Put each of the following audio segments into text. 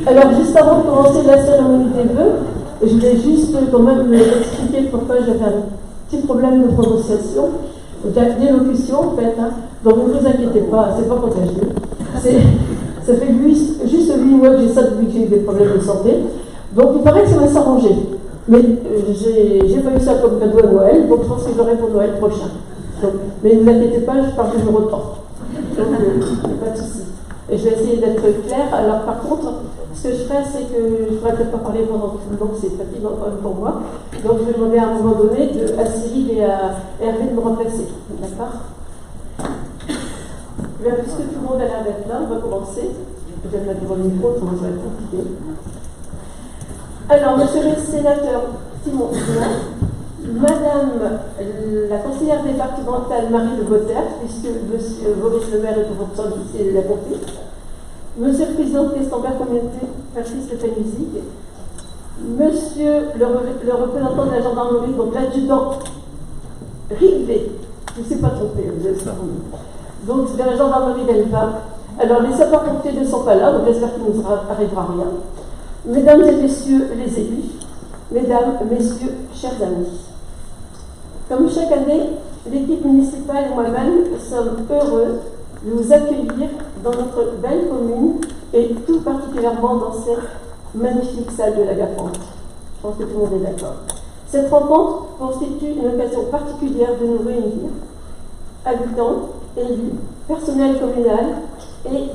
Alors, juste avant de commencer la cérémonie des vœux, je voulais juste quand même expliquer pourquoi j'avais un petit problème de prononciation, d'élocution en fait. Hein. Donc ne vous inquiétez pas, c'est pas contagieux. Ça fait juste 8 mois que j'ai ça depuis que j'ai eu des problèmes de santé. Donc il paraît que ça va s'arranger. Mais j'ai pas eu ça comme cadeau à Noël, donc je pense que j'aurai pour Noël prochain. Donc, mais ne vous inquiétez pas, je parle toujours autant. Donc pas de souci. Et je vais essayer d'être claire. Alors par contre, ce que je ferai, c'est que je ne pourrais peut-être pas parler pendant tout le long, c'est fatigant quand même pour moi. Donc je vais demander à un moment donné à Cyril et à Hervé de me remplacer. D'accord? Puisque tout le monde a l'air d'être là, on va commencer. Je vais mettre devant le micro, sinon ça va être compliqué. Alors, monsieur le sénateur Simon Madame la conseillère départementale Marie de Botter, puisque monsieur Maurice Le Maire est pour votre service et l'a compris. Monsieur le président de Questember Communauté, Patrice Le Pen-Musique. Monsieur le représentant de la gendarmerie, donc l'adjudant Rivet, je ne sais pas tromper, vous êtes ça. Donc c'est de la gendarmerie d'Elva. Alors les sapeurs-pompiers ne sont pas là, donc j'espère qu'il ne nous arrivera rien. Mesdames et messieurs les élus, mesdames, messieurs, chers amis. Comme chaque année, l'équipe municipale et moi-même sommes heureux de vous accueillir dans notre belle commune et tout particulièrement dans cette magnifique salle de la Gafante. Je pense que tout le monde est d'accord. Cette rencontre constitue une occasion particulière de nous réunir, habitants, élus, personnel communal et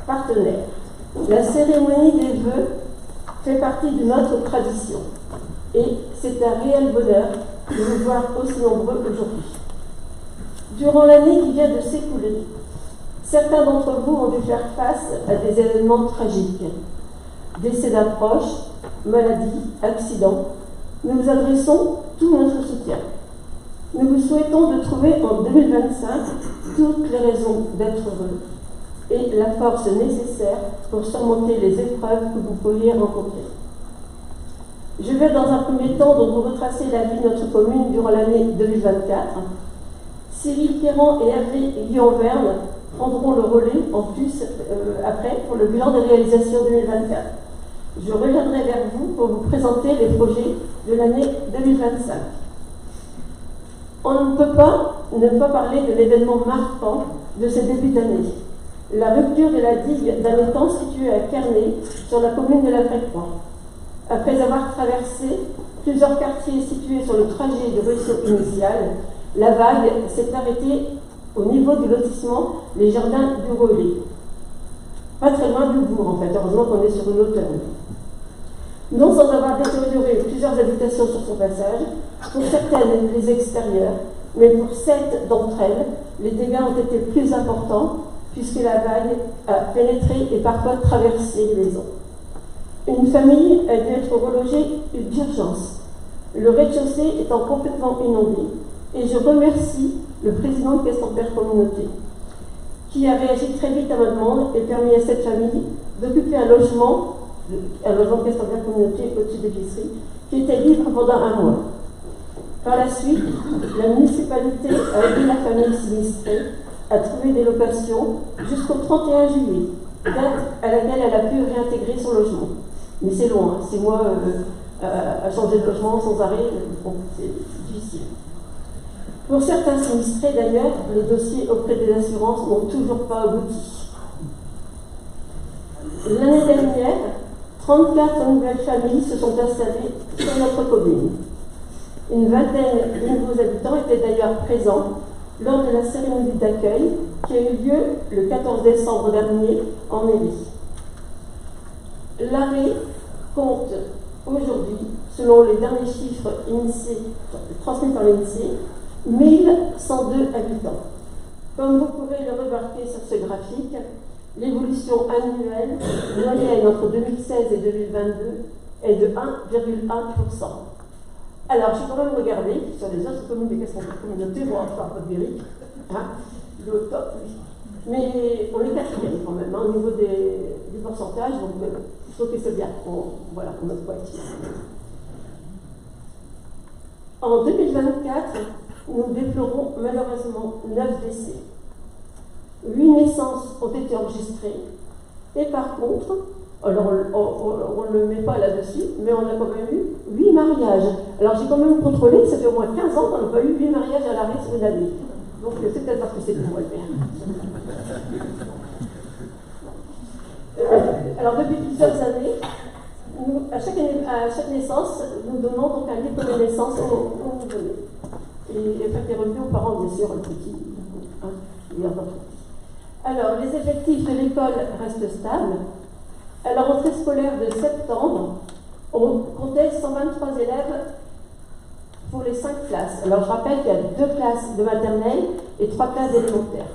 partenaires. La cérémonie des vœux fait partie de notre tradition et c'est un réel bonheur de vous voir aussi nombreux aujourd'hui. Durant l'année qui vient de s'écouler, certains d'entre vous ont dû faire face à des événements tragiques. Décès d'un proche, maladie, accident. Nous vous adressons tout notre soutien. Nous vous souhaitons de trouver en 2025 toutes les raisons d'être heureux et la force nécessaire pour surmonter les épreuves que vous pourriez rencontrer. Je vais dans un premier temps donc vous retracer la vie de notre commune durant l'année 2024. Cyril Pierrand et Hervé Guillaume Verne prendront le relais en plus après pour le bilan des réalisations 2024. Je reviendrai vers vous pour vous présenter les projets de l'année 2025. On ne peut pas ne pas parler de l'événement marquant de ce début d'année. La rupture de la digue d'un étang situé à Kerney, sur la commune de La Vraie-Croix. Après avoir traversé plusieurs quartiers situés sur le trajet du ruisseau initial, la vague s'est arrêtée au niveau du lotissement Les Jardins du Relais. Pas très loin du bourg, en fait, heureusement qu'on est sur une hauteur. Non sans avoir détérioré plusieurs habitations sur son passage, pour certaines les extérieures, mais pour 7 d'entre elles, les dégâts ont été plus importants, puisque la vague a pénétré et parfois traversé les maisons. Une famille a dû être relogée d'urgence, le rez-de-chaussée étant complètement inondé, et je remercie le président de Questember Communauté, qui a réagi très vite à ma demande et permis à cette famille d'occuper un logement Questember Communauté au-dessus de Vitry, qui était libre pendant un mois. Par la suite, la municipalité a aidé la famille sinistrée à trouver des locations jusqu'au 31 juillet, date à laquelle elle a pu réintégrer son logement. Mais c'est loin, 6 mois à changer de logement sans arrêt, bon, c'est difficile. Pour certains sinistrés d'ailleurs, les dossiers auprès des assurances n'ont toujours pas abouti. L'année dernière, 34 nouvelles familles se sont installées sur notre commune. Une vingtaine de nouveaux habitants étaient d'ailleurs présents lors de la cérémonie d'accueil qui a eu lieu le 14 décembre dernier en mairie. L'Arrée compte aujourd'hui, selon les derniers chiffres transmis par l'INSEE, 1102 habitants. Comme vous pourrez le remarquer sur ce graphique, l'évolution annuelle moyenne entre 2016 et 2022 est de 1,1%. Alors, j'ai quand même regardé sur les autres communes des Questember Communauté, bon, enfin, pas de vérité, le top, oui. Mais on est quatrième quand même, au niveau du pourcentage, donc je trouve que c'est bien, voilà, on notre poitiers. En 2024, nous déplorons malheureusement 9 décès. 8 naissances ont été enregistrées, et par contre, Alors, on ne le met pas là-dessus, mais on a quand même eu 8 mariages. Alors, j'ai quand même contrôlé que ça fait au moins 15 ans qu'on n'a pas eu 8 mariages à l'arrêt sur une année. Donc, c'est peut-être parce que c'est pour moi le faire. Alors, depuis plusieurs années, nous, à chaque naissance, nous donnons donc un livre de naissance au nouveau-né. Et fait des revenus aux parents, bien sûr, le petit. Alors, les effectifs de l'école restent stables. À la rentrée scolaire de septembre, on comptait 123 élèves pour les 5 classes. Alors, je rappelle qu'il y a 2 classes de maternelle et 3 classes d'élémentaire.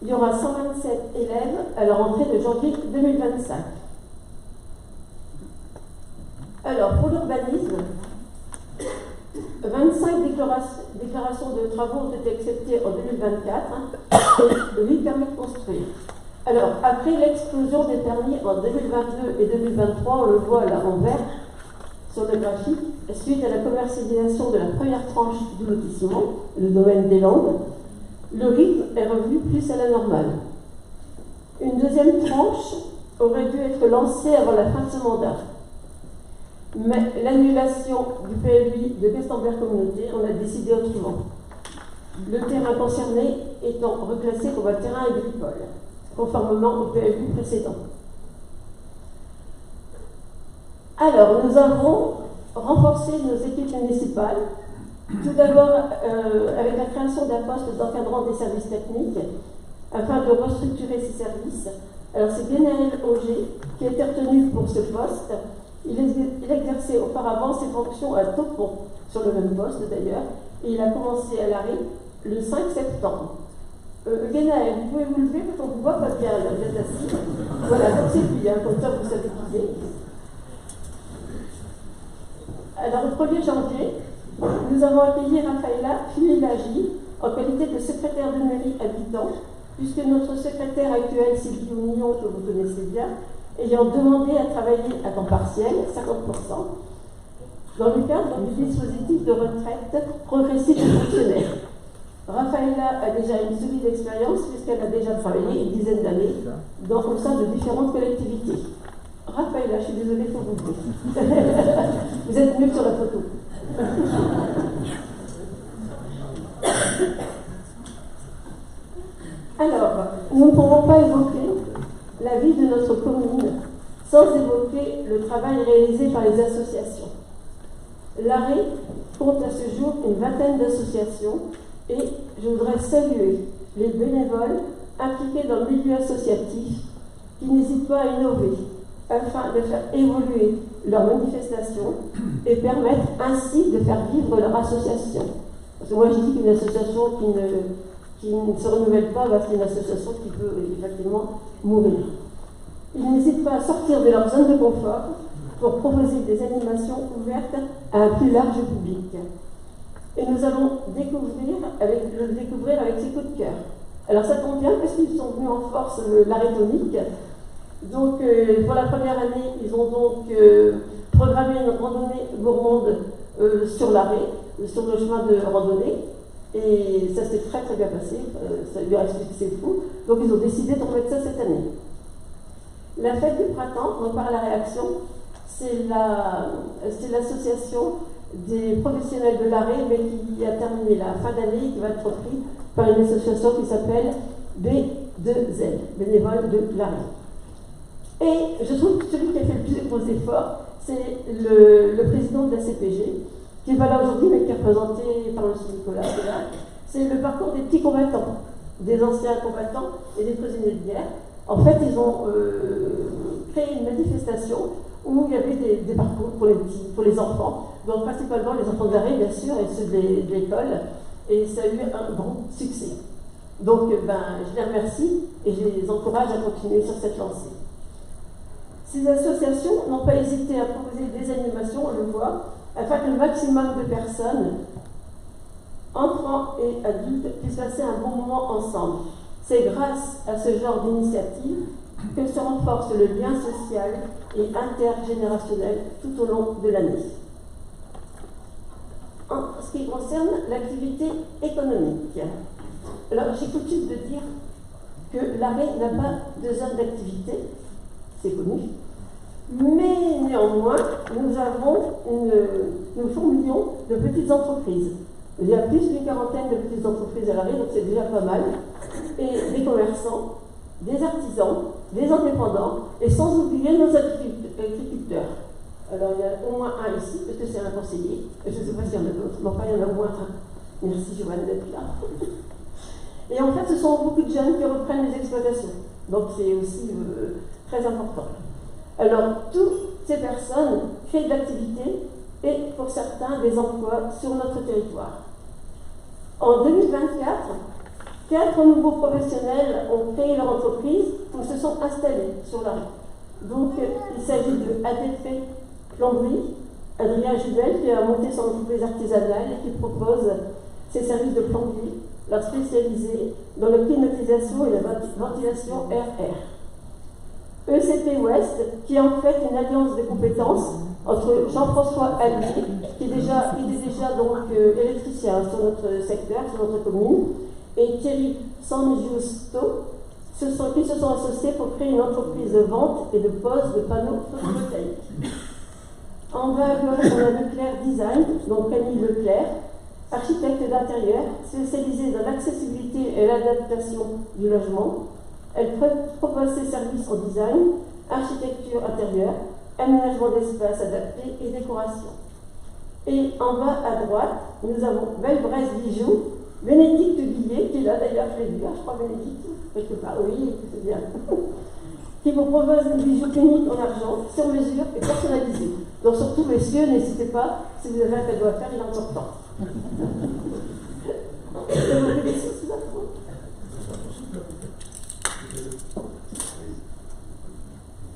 Il y aura 127 élèves à la rentrée de janvier 2025. Alors, pour l'urbanisme, 25 déclarations de travaux ont été acceptées en 2024 et 8 permis de construire. Alors, après l'explosion des permis en 2022 et 2023, on le voit là en vert sur le graphique, suite à la commercialisation de la première tranche du lotissement, le domaine des Landes, le rythme est revenu plus à la normale. Une deuxième tranche aurait dû être lancée avant la fin de ce mandat. Mais l'annulation du PLUI de Questembert Communauté, on a décidé autrement. Le terrain concerné étant reclassé comme un terrain agricole, conformément au PLUI précédent. Alors, nous avons renforcé nos équipes municipales, tout d'abord avec la création d'un poste d'encadrant des services techniques, afin de restructurer ces services. Alors, c'est Guénaël Auger qui a été retenu pour ce poste. Il exerçait auparavant ses fonctions à Topon, sur le même poste d'ailleurs, et il a commencé à l'arrêt le 5 septembre. Guénaël, vous pouvez vous lever parce qu'on ne vous voit pas bien, là, vous êtes assis. Voilà, donc c'est lui, hein, comme ça vous savez qui c'est. Alors, le 1er janvier, nous avons accueilli Raphaëla Fililagi en qualité de secrétaire de mairie habitant, puisque notre secrétaire actuel, Sylvie Oignon, que vous connaissez bien, ayant demandé à travailler à temps partiel, 50%, dans le cadre du dispositif de retraite progressive des fonctionnaires. Raphaëla a déjà une solide expérience puisqu'elle a déjà travaillé une dizaine d'années au sein de différentes collectivités. Raphaëla, je suis désolée pour vous. Vous êtes mieux sur la photo. Alors, nous ne pouvons pas évoquer la vie de notre commune sans évoquer le travail réalisé par les associations. L'Arrêt compte à ce jour une vingtaine d'associations et je voudrais saluer les bénévoles impliqués dans le milieu associatif qui n'hésitent pas à innover afin de faire évoluer leurs manifestations et permettre ainsi de faire vivre leur association. Parce que moi je dis qu'une association qui ne se renouvelle pas, c'est une association qui peut effectivement mourir. Ils n'hésitent pas à sortir de leur zone de confort pour proposer des animations ouvertes à un plus large public. Et nous allons le découvrir avec ces coups de cœur. Alors ça tombe bien parce qu'ils sont venus en force l'arrêt tonique. Donc pour la première année, ils ont donc programmé une randonnée gourmande sur l'arrêt, sur le chemin de randonnée. Et ça s'est très très bien passé, ça lui a expliqué que c'est fou. Donc ils ont décidé de remettre ça cette année. La fête du printemps, on parle à la réaction, c'est l'association des professionnels de l'arrêt, mais qui a terminé la fin d'année, qui va être repris par une association qui s'appelle B2Z, bénévoles de l'arrêt. Et je trouve que celui qui a fait le plus gros effort, c'est le président de la CPG, qui n'est pas là aujourd'hui, mais qui est représenté par M. Nicolas. C'est le parcours des petits combattants, des anciens combattants et des prisonniers de guerre. En fait, ils ont créé une manifestation où il y avait des parcours pour les enfants, donc principalement les enfants de l'arrêt, bien sûr, et ceux de l'école, et ça a eu un grand succès. Donc, je les remercie et je les encourage à continuer sur cette lancée. Ces associations n'ont pas hésité à proposer des animations, on le voit, afin que le maximum de personnes, enfants et adultes, puissent passer un bon moment ensemble. C'est grâce à ce genre d'initiative que se renforce le lien social et intergénérationnel tout au long de l'année. En ce qui concerne l'activité économique, alors j'ai coutume de dire que l'arrêt n'a pas 2 heures d'activité, c'est connu, mais néanmoins, nous formulions de petites entreprises. Il y a plus d'une quarantaine de petites entreprises à l'arrêt, donc c'est déjà pas mal, et des commerçants, des artisans, des indépendants, et sans oublier nos agriculteurs. Alors il y a au moins un ici, parce que c'est un conseiller, et je ne sais pas s'il y en a d'autres, mais enfin il y en a au moins un. Merci Joanne d'être là. Et en fait, ce sont beaucoup de jeunes qui reprennent les exploitations, donc c'est aussi très important. Alors, toutes ces personnes créent de l'activité et, pour certains, des emplois sur notre territoire. En 2024, 4 nouveaux professionnels ont créé leur entreprise ou se sont installés sur la rue. Donc, il s'agit de ADP Plomberie, Adrien Jubel, qui a monté son entreprise artisanale et qui propose ses services de plomberie, leur spécialisé dans la climatisation et la ventilation RR. ECP Ouest, qui est en fait une alliance de compétences entre Jean-François Allier, qui est déjà donc électricien sur notre secteur, sur notre commune, et Thierry Sangiusto, qui se sont associés pour créer une entreprise de vente et de pose de panneaux photovoltaïques. En bas à gauche, on a Leclerc Design, donc Camille Leclerc, architecte d'intérieur, spécialisée dans l'accessibilité et l'adaptation du logement. Elle propose ses services en design, architecture intérieure, aménagement d'espace adapté et décoration. Et en bas à droite, nous avons Belbresse Bijoux, Bénédicte Guillet, qui est là d'ailleurs, je l'ai vu, je crois Bénédicte, quelque part, oui, c'est bien, qui vous propose des bijoux uniques en argent, sur mesure et personnalisés. Donc surtout, messieurs, n'hésitez pas, si vous avez un cadeau à faire, il est important.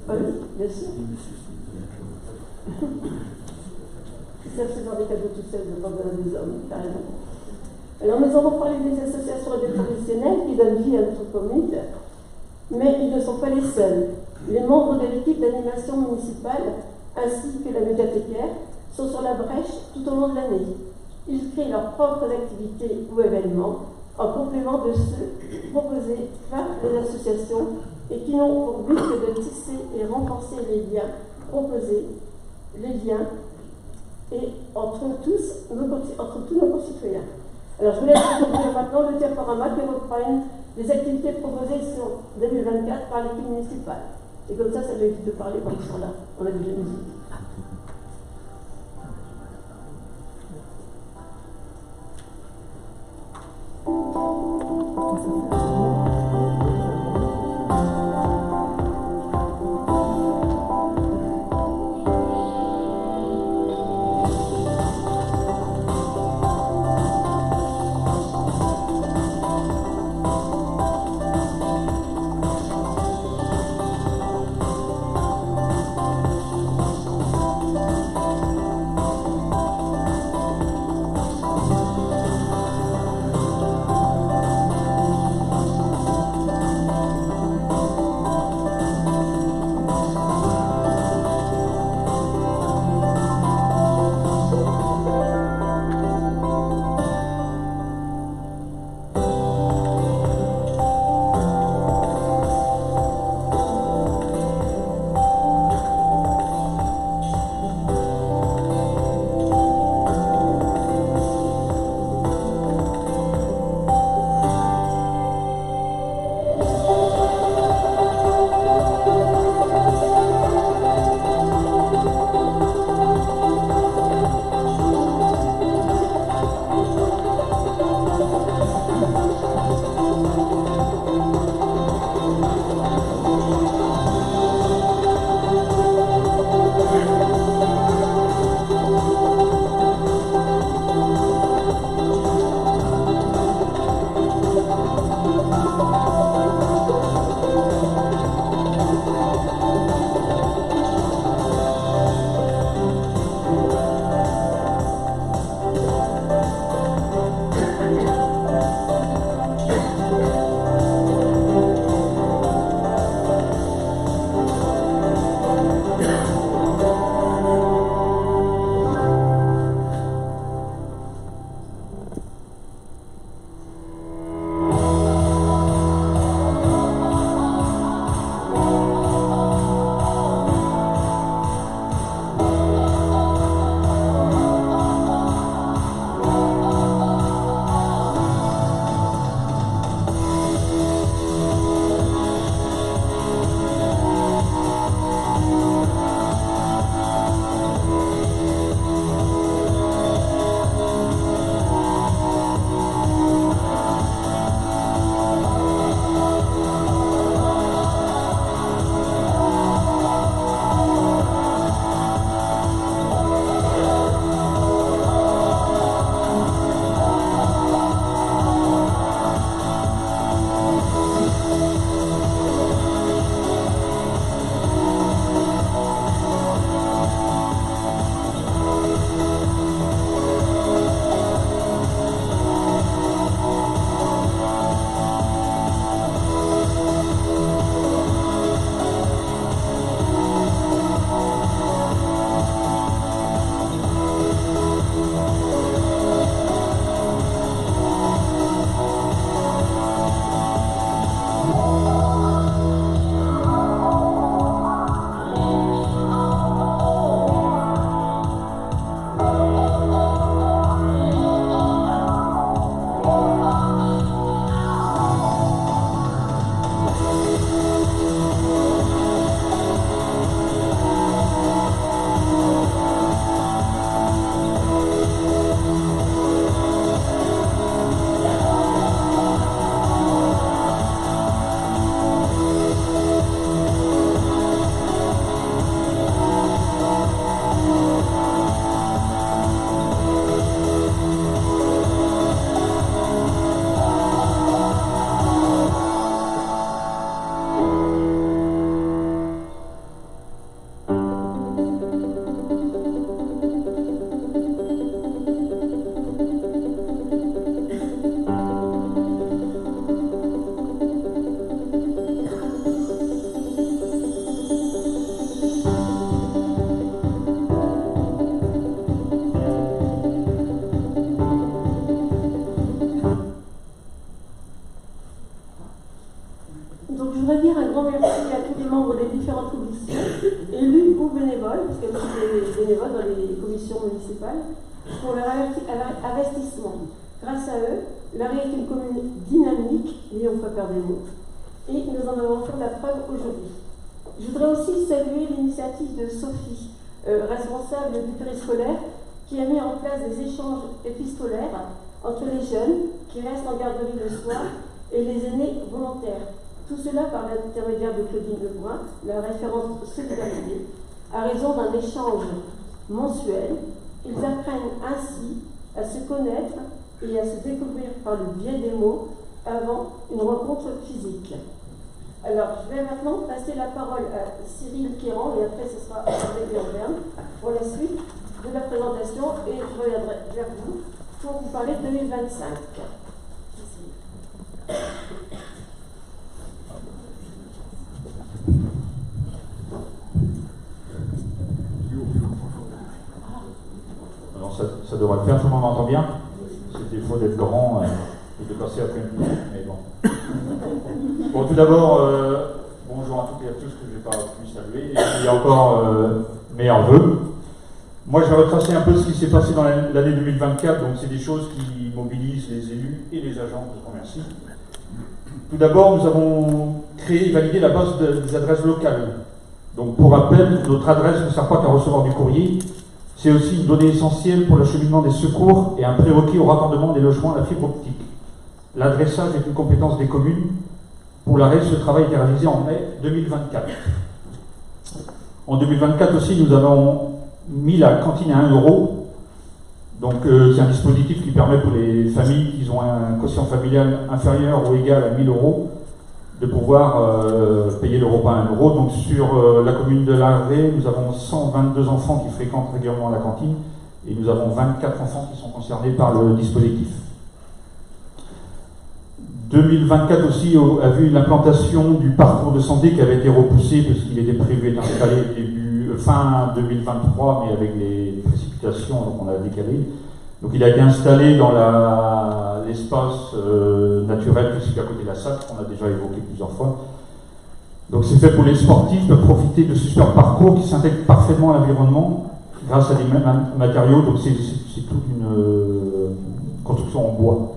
Oui, bien sûr. Ils savent se faire des cadeaux tout seuls devant des hommes, carrément. Alors nous avons parlé des associations et des professionnels qui donnent vie à notre commune, mais ils ne sont pas les seuls. Les membres de l'équipe d'animation municipale ainsi que la médiathécaire sont sur la brèche tout au long de l'année. Ils créent leurs propres activités ou événements en complément de ceux proposés par les associations et qui n'ont pour but que de tisser et renforcer les liens proposés, les liens et entre tous nos concitoyens. Alors je vous laisse découvrir maintenant le diaporama qui reprend les activités proposées sur 2024 par l'équipe municipale. Et comme ça m'évite de parler pendant ce temps-là. On a déjà une musique. dire un grand merci à tous les membres des différentes commissions, élus ou bénévoles, parce qu'il y a aussi des bénévoles dans les commissions municipales, pour leur investissement. Grâce à eux, Larry est une commune dynamique, n'ayons pas peur des mots, et nous en avons fait la preuve aujourd'hui. Je voudrais aussi saluer l'initiative de Sophie, responsable du périscolaire, qui a mis en place des échanges épistolaires entre les jeunes qui restent en garderie le soir et les aînés volontaires. Tout cela par l'intermédiaire de Claudine Lebrun, la référente solidarité, à raison d'un échange mensuel. Ils apprennent ainsi à se connaître et à se découvrir par le biais des mots avant une rencontre physique. Alors, je vais maintenant passer la parole à Cyril Kéran et après ce sera avec Berne pour la suite de la présentation et je reviendrai vers vous pour vous parler de 2025. Alors ça devrait le faire, tout le monde m'entend bien. C'est défaut d'être grand et de passer après une minute, mais bon. Bon, tout d'abord, bonjour à toutes et à tous que je n'ai pas pu saluer, et puis encore meilleurs vœux. Moi, je vais retracer un peu ce qui s'est passé dans l'année 2024, donc c'est des choses qui mobilisent les élus et les agents, je vous remercie. Tout d'abord, nous avons créé et validé la base des adresses locales. Donc, pour rappel, notre adresse ne sert pas qu'à recevoir du courrier, c'est aussi une donnée essentielle pour l'acheminement des secours et un prérequis au raccordement des logements à la fibre optique. L'adressage est une compétence des communes. Pour l'arrêt, ce travail est réalisé en mai 2024. En 2024 aussi, nous avons mis la cantine à 1 €. Donc c'est un dispositif qui permet pour les familles qui ont un quotient familial inférieur ou égal à 1 000 € de pouvoir payer le repas à 1 €. Donc sur la commune de Larrey, nous avons 122 enfants qui fréquentent régulièrement la cantine et nous avons 24 enfants qui sont concernés par le dispositif. 2024 aussi a vu l'implantation du parcours de santé qui avait été repoussé parce qu'il était prévu d'être installé fin 2023, mais avec les précipitations, donc on a décalé. Donc il a été installé dans l'espace naturel qui est à côté de la salle, qu'on a déjà évoqué plusieurs fois. Donc c'est fait pour les sportifs de profiter de ce super parcours qui s'intègre parfaitement à l'environnement grâce à des mêmes matériaux, donc c'est toute une construction en bois.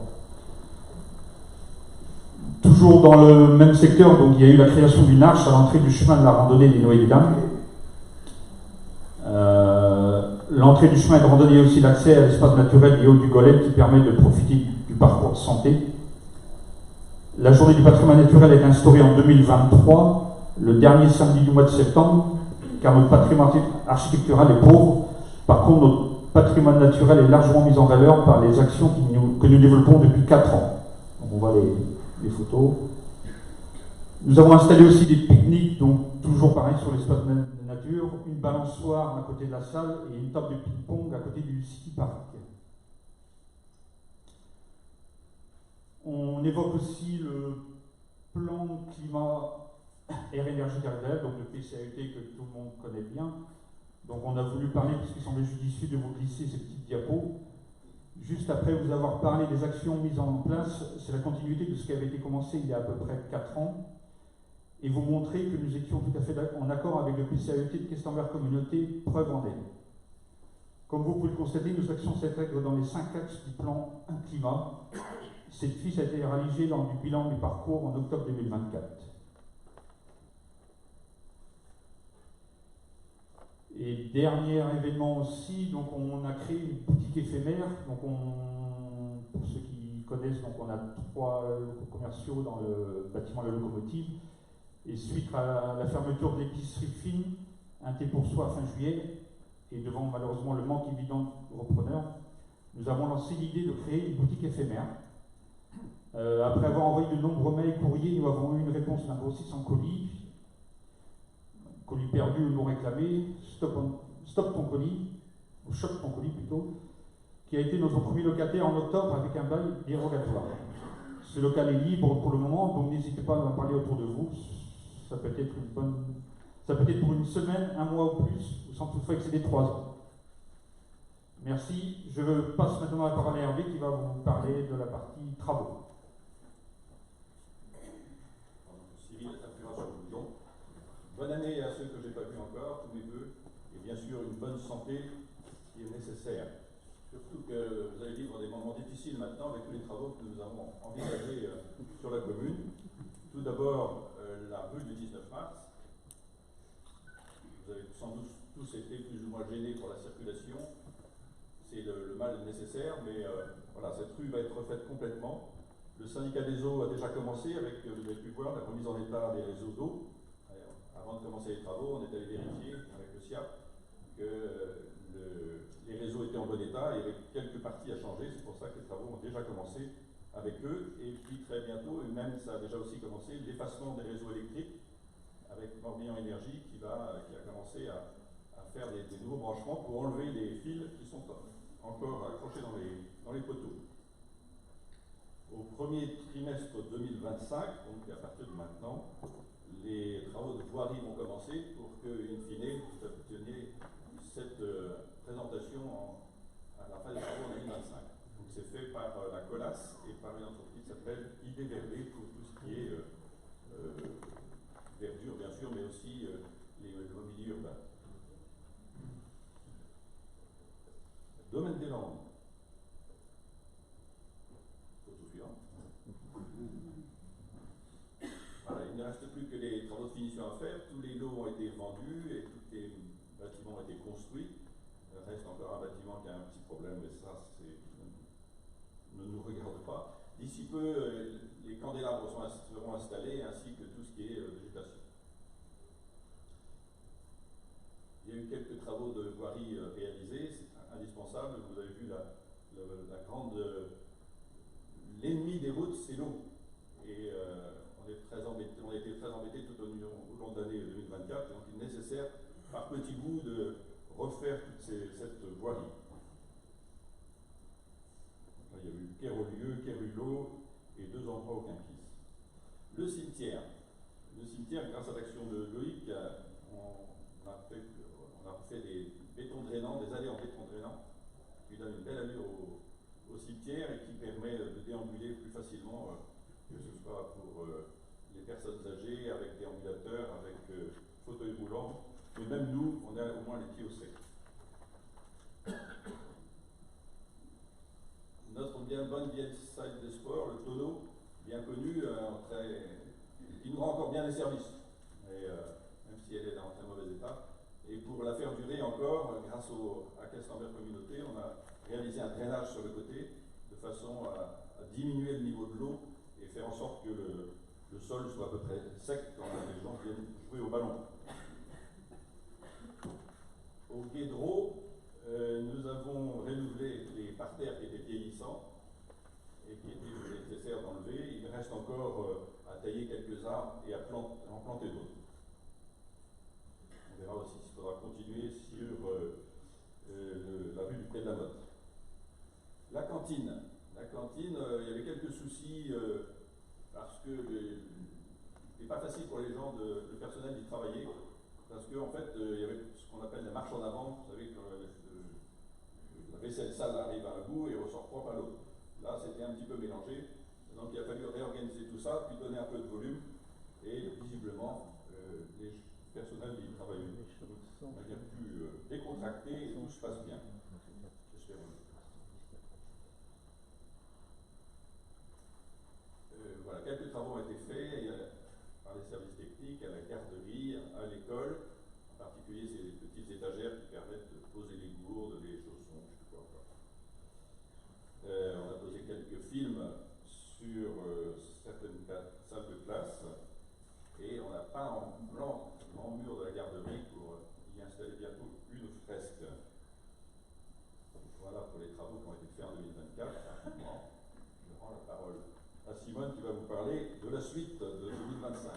Toujours dans le même secteur, donc il y a eu la création d'une arche à l'entrée du chemin de la randonnée des Noé des Dames. L'entrée du chemin de randonnée est aussi l'accès à l'espace naturel du haut du Golem qui permet de profiter du parcours de santé. La journée du patrimoine naturel est instaurée en 2023, le dernier samedi du mois de septembre, car notre patrimoine architectural est pauvre. Par contre, notre patrimoine naturel est largement mis en valeur par les actions que nous développons depuis 4 ans. Donc on voit les photos. Nous avons installé aussi des pique-niques, donc toujours pareil sur l'espace de nature, une balançoire à côté de la salle et une table de ping-pong à côté du City Park. On évoque aussi le plan climat air énergie carrière, donc le PCAET que tout le monde connaît bien. Donc on a voulu parler, puisqu'il semblait judicieux de vous glisser ces petites diapos. Juste après vous avoir parlé des actions mises en place, c'est la continuité de ce qui avait été commencé il y a à peu près 4 ans. Et vous montrer que nous étions tout à fait en accord avec le PCAET de Questenberg Communauté, preuve en est. Comme vous pouvez le constater, nos actions s'intègrent dans les 5 axes du plan climat. Cette fiche a été réalisée lors du bilan du parcours en octobre 2024. Et dernier événement aussi, donc on a créé une boutique éphémère. Donc pour ceux qui connaissent, donc on a 3 locaux commerciaux dans le bâtiment La Locomotive. Et suite à la fermeture de l'épicerie fine, un thé pour soi fin juillet, et devant malheureusement le manque évident de repreneurs, nous avons lancé l'idée de créer une boutique éphémère. Après avoir envoyé de nombreux mails, courriers, nous avons eu une réponse d'un grossiste en colis perdu ou non réclamé, stop ton colis, ou choc ton colis plutôt, qui a été notre premier locataire en octobre avec un bail dérogatoire. Ce local est libre pour le moment, donc n'hésitez pas à en parler autour de vous. Ça peut être pour une semaine, 1 mois ou plus, sans toutefois excéder 3 ans. Merci. Je passe maintenant la parole à Hervé qui va vous parler de la partie travaux. Civil, nous avons envisagées sur la commune. Tout d'abord, la rue du 19 mars. Vous avez sans doute tous été plus ou moins gênés pour la circulation. C'est le mal nécessaire, mais voilà, cette rue va être refaite complètement. Le syndicat des eaux a déjà commencé avec, vous avez pu voir, la remise en état des réseaux d'eau. Avant de commencer les travaux, on est allé vérifier avec le SIAP que les réseaux étaient en bon état et il y avait quelques parties à changer. C'est pour ça que les travaux ont déjà commencé avec eux. Et puis très bientôt, et même ça a déjà aussi commencé, l'effacement des réseaux électriques avec Morbihan Énergie qui a commencé à faire des nouveaux branchements pour enlever les fils qui sont encore accrochés dans les poteaux. Au premier trimestre 2025, donc à partir de maintenant, les travaux de voirie vont commencer pour que, in fine, vous obteniez cette présentation à la fin des travaux en 2025. Donc c'est fait par la Colas et par une entreprise qui s'appelle ID Verdé pour tout ce qui est verdure, bien sûr, mais aussi le mobilier urbain. Domaine des Landes. Photo suivante. Voilà, il ne reste plus que les travaux de finition à faire. Tous les lots ont été vendus et tous les bâtiments ont été construits. Il reste encore un bâtiment qui a un petit problème, mais ça, ne nous regarde pas. D'ici peu, les candélabres seront installés, ainsi que tout ce qui est végétation. Il y a eu quelques travaux de voirie réalisés, c'est indispensable. Vous avez vu la grande... L'ennemi des routes, c'est l'eau. Et on a été très embêtés tout au long de l'année 2024, donc il est nécessaire, par petits bouts, de refaire toute cette voirie. Là, il y a eu Quérolieu, Quérulot et 2 endroits au Quinquis. Le cimetière. Le cimetière, grâce à l'action de Loïc, on a fait des bétons drainants, des allées en béton drainant, qui donnent une belle allure au cimetière et qui permet de déambuler plus facilement, que ce soit pour les personnes âgées, avec déambulateurs, avec fauteuil roulant, mais même nous, on a au moins les pieds au sec. Notre bonne vieille salle des sports, le tonneau, bien connu, qui nous rend encore bien les services, même si elle est en très mauvais état. Et pour la faire durer encore, grâce à Caisse-Lambert Communauté, on a réalisé un drainage sur le côté, de façon à diminuer le niveau de l'eau et faire en sorte que le sol soit à peu près sec quand les gens viennent jouer au ballon. Au Guédreau, nous avons renouvelé les parterres qui étaient vieillissants et qui étaient nécessaires d'enlever. Il reste encore à tailler quelques arbres et à en planter d'autres. On verra aussi s'il faudra continuer sur la rue du Pré de la Motte. La cantine. La cantine, il y avait quelques soucis parce que c'était pas facile pour les gens, le personnel d'y travailler, parce qu'en fait, il y avait ce qu'on appelle la marche en avant. Vous savez, quand la vaisselle sale arrive à un bout et ressort propre à l'autre. Là, c'était un petit peu mélangé. Donc, il a fallu réorganiser tout ça, puis donner un peu de volume. Et visiblement, les personnels y travaillent de manière plus décontractée et tout se passe bien. J'espère. Voilà, quelques travaux ont été faits par les services techniques, à la garderie, à l'école. En particulier, ces petites étagères qui permettent de poser les gourdes, les chaussons, je ne sais pas quoi. On a posé quelques films sur certaines salles de classe et on a peint en blanc le mur de la garderie pour y installer bientôt une fresque. Voilà pour les travaux qui ont été faits en 2024. Je rends la parole à Simone qui va vous parler de la suite de 2025.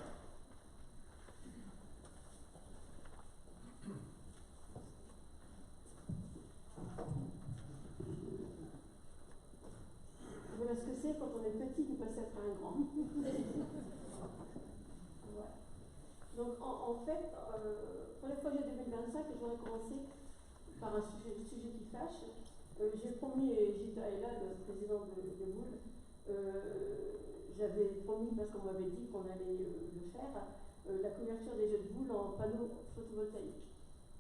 Voilà ce que c'est quand on est petit de passer après un grand. Voilà. Donc en fait, pour les projets 2025, je voudrais commencer par un sujet qui fâche. J'ai promis, et Gita est là, le président de Boule, j'avais promis, parce qu'on m'avait dit qu'on allait le faire, la couverture des jeux de boules en panneaux photovoltaïques.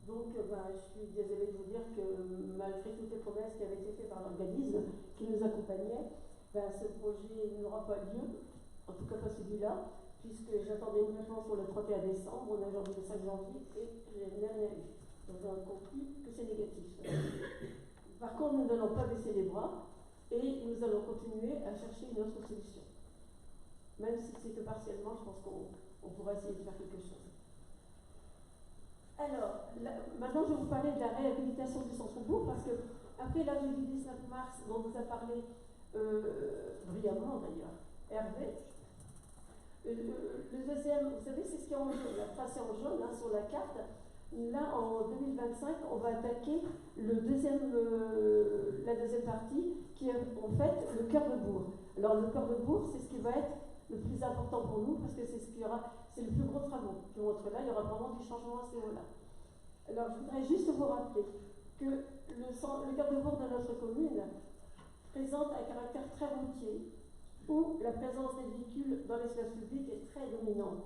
Donc, je suis désolée de vous dire que malgré toutes les promesses qui avaient été faites par l'organisme qui nous accompagnait, ben, ce projet n'aura pas lieu, en tout cas pas celui-là, puisque j'attendais une réponse pour le 31 décembre, on a aujourd'hui le 5 janvier, et je n'ai rien eu. Donc j'en conclus que c'est négatif. Par contre, nous n'allons pas baisser les bras, et nous allons continuer à chercher une autre solution. Même si c'est que partiellement, je pense qu'on pourra essayer de faire quelque chose. Alors, maintenant je vais vous parler de la réhabilitation du centre-bourg, parce que après l'âge du 19 mars, dont vous a parlé brillamment d'ailleurs, Hervé, le deuxième, vous savez, c'est ce qui est en jaune, la tracé en jaune hein, sur la carte. Là, en 2025, on va attaquer la deuxième partie, qui est en fait le cœur de bourg. Alors, le cœur de bourg, c'est ce qui va être le plus important pour nous, parce que c'est ce qu'il y aura, c'est le plus gros travaux qui vont être là, il y aura vraiment du changement à ce niveau-là. Alors, je voudrais juste vous rappeler que le cœur de bourg de notre commune présente un caractère très routier, où la présence des véhicules dans l'espace public est très dominante.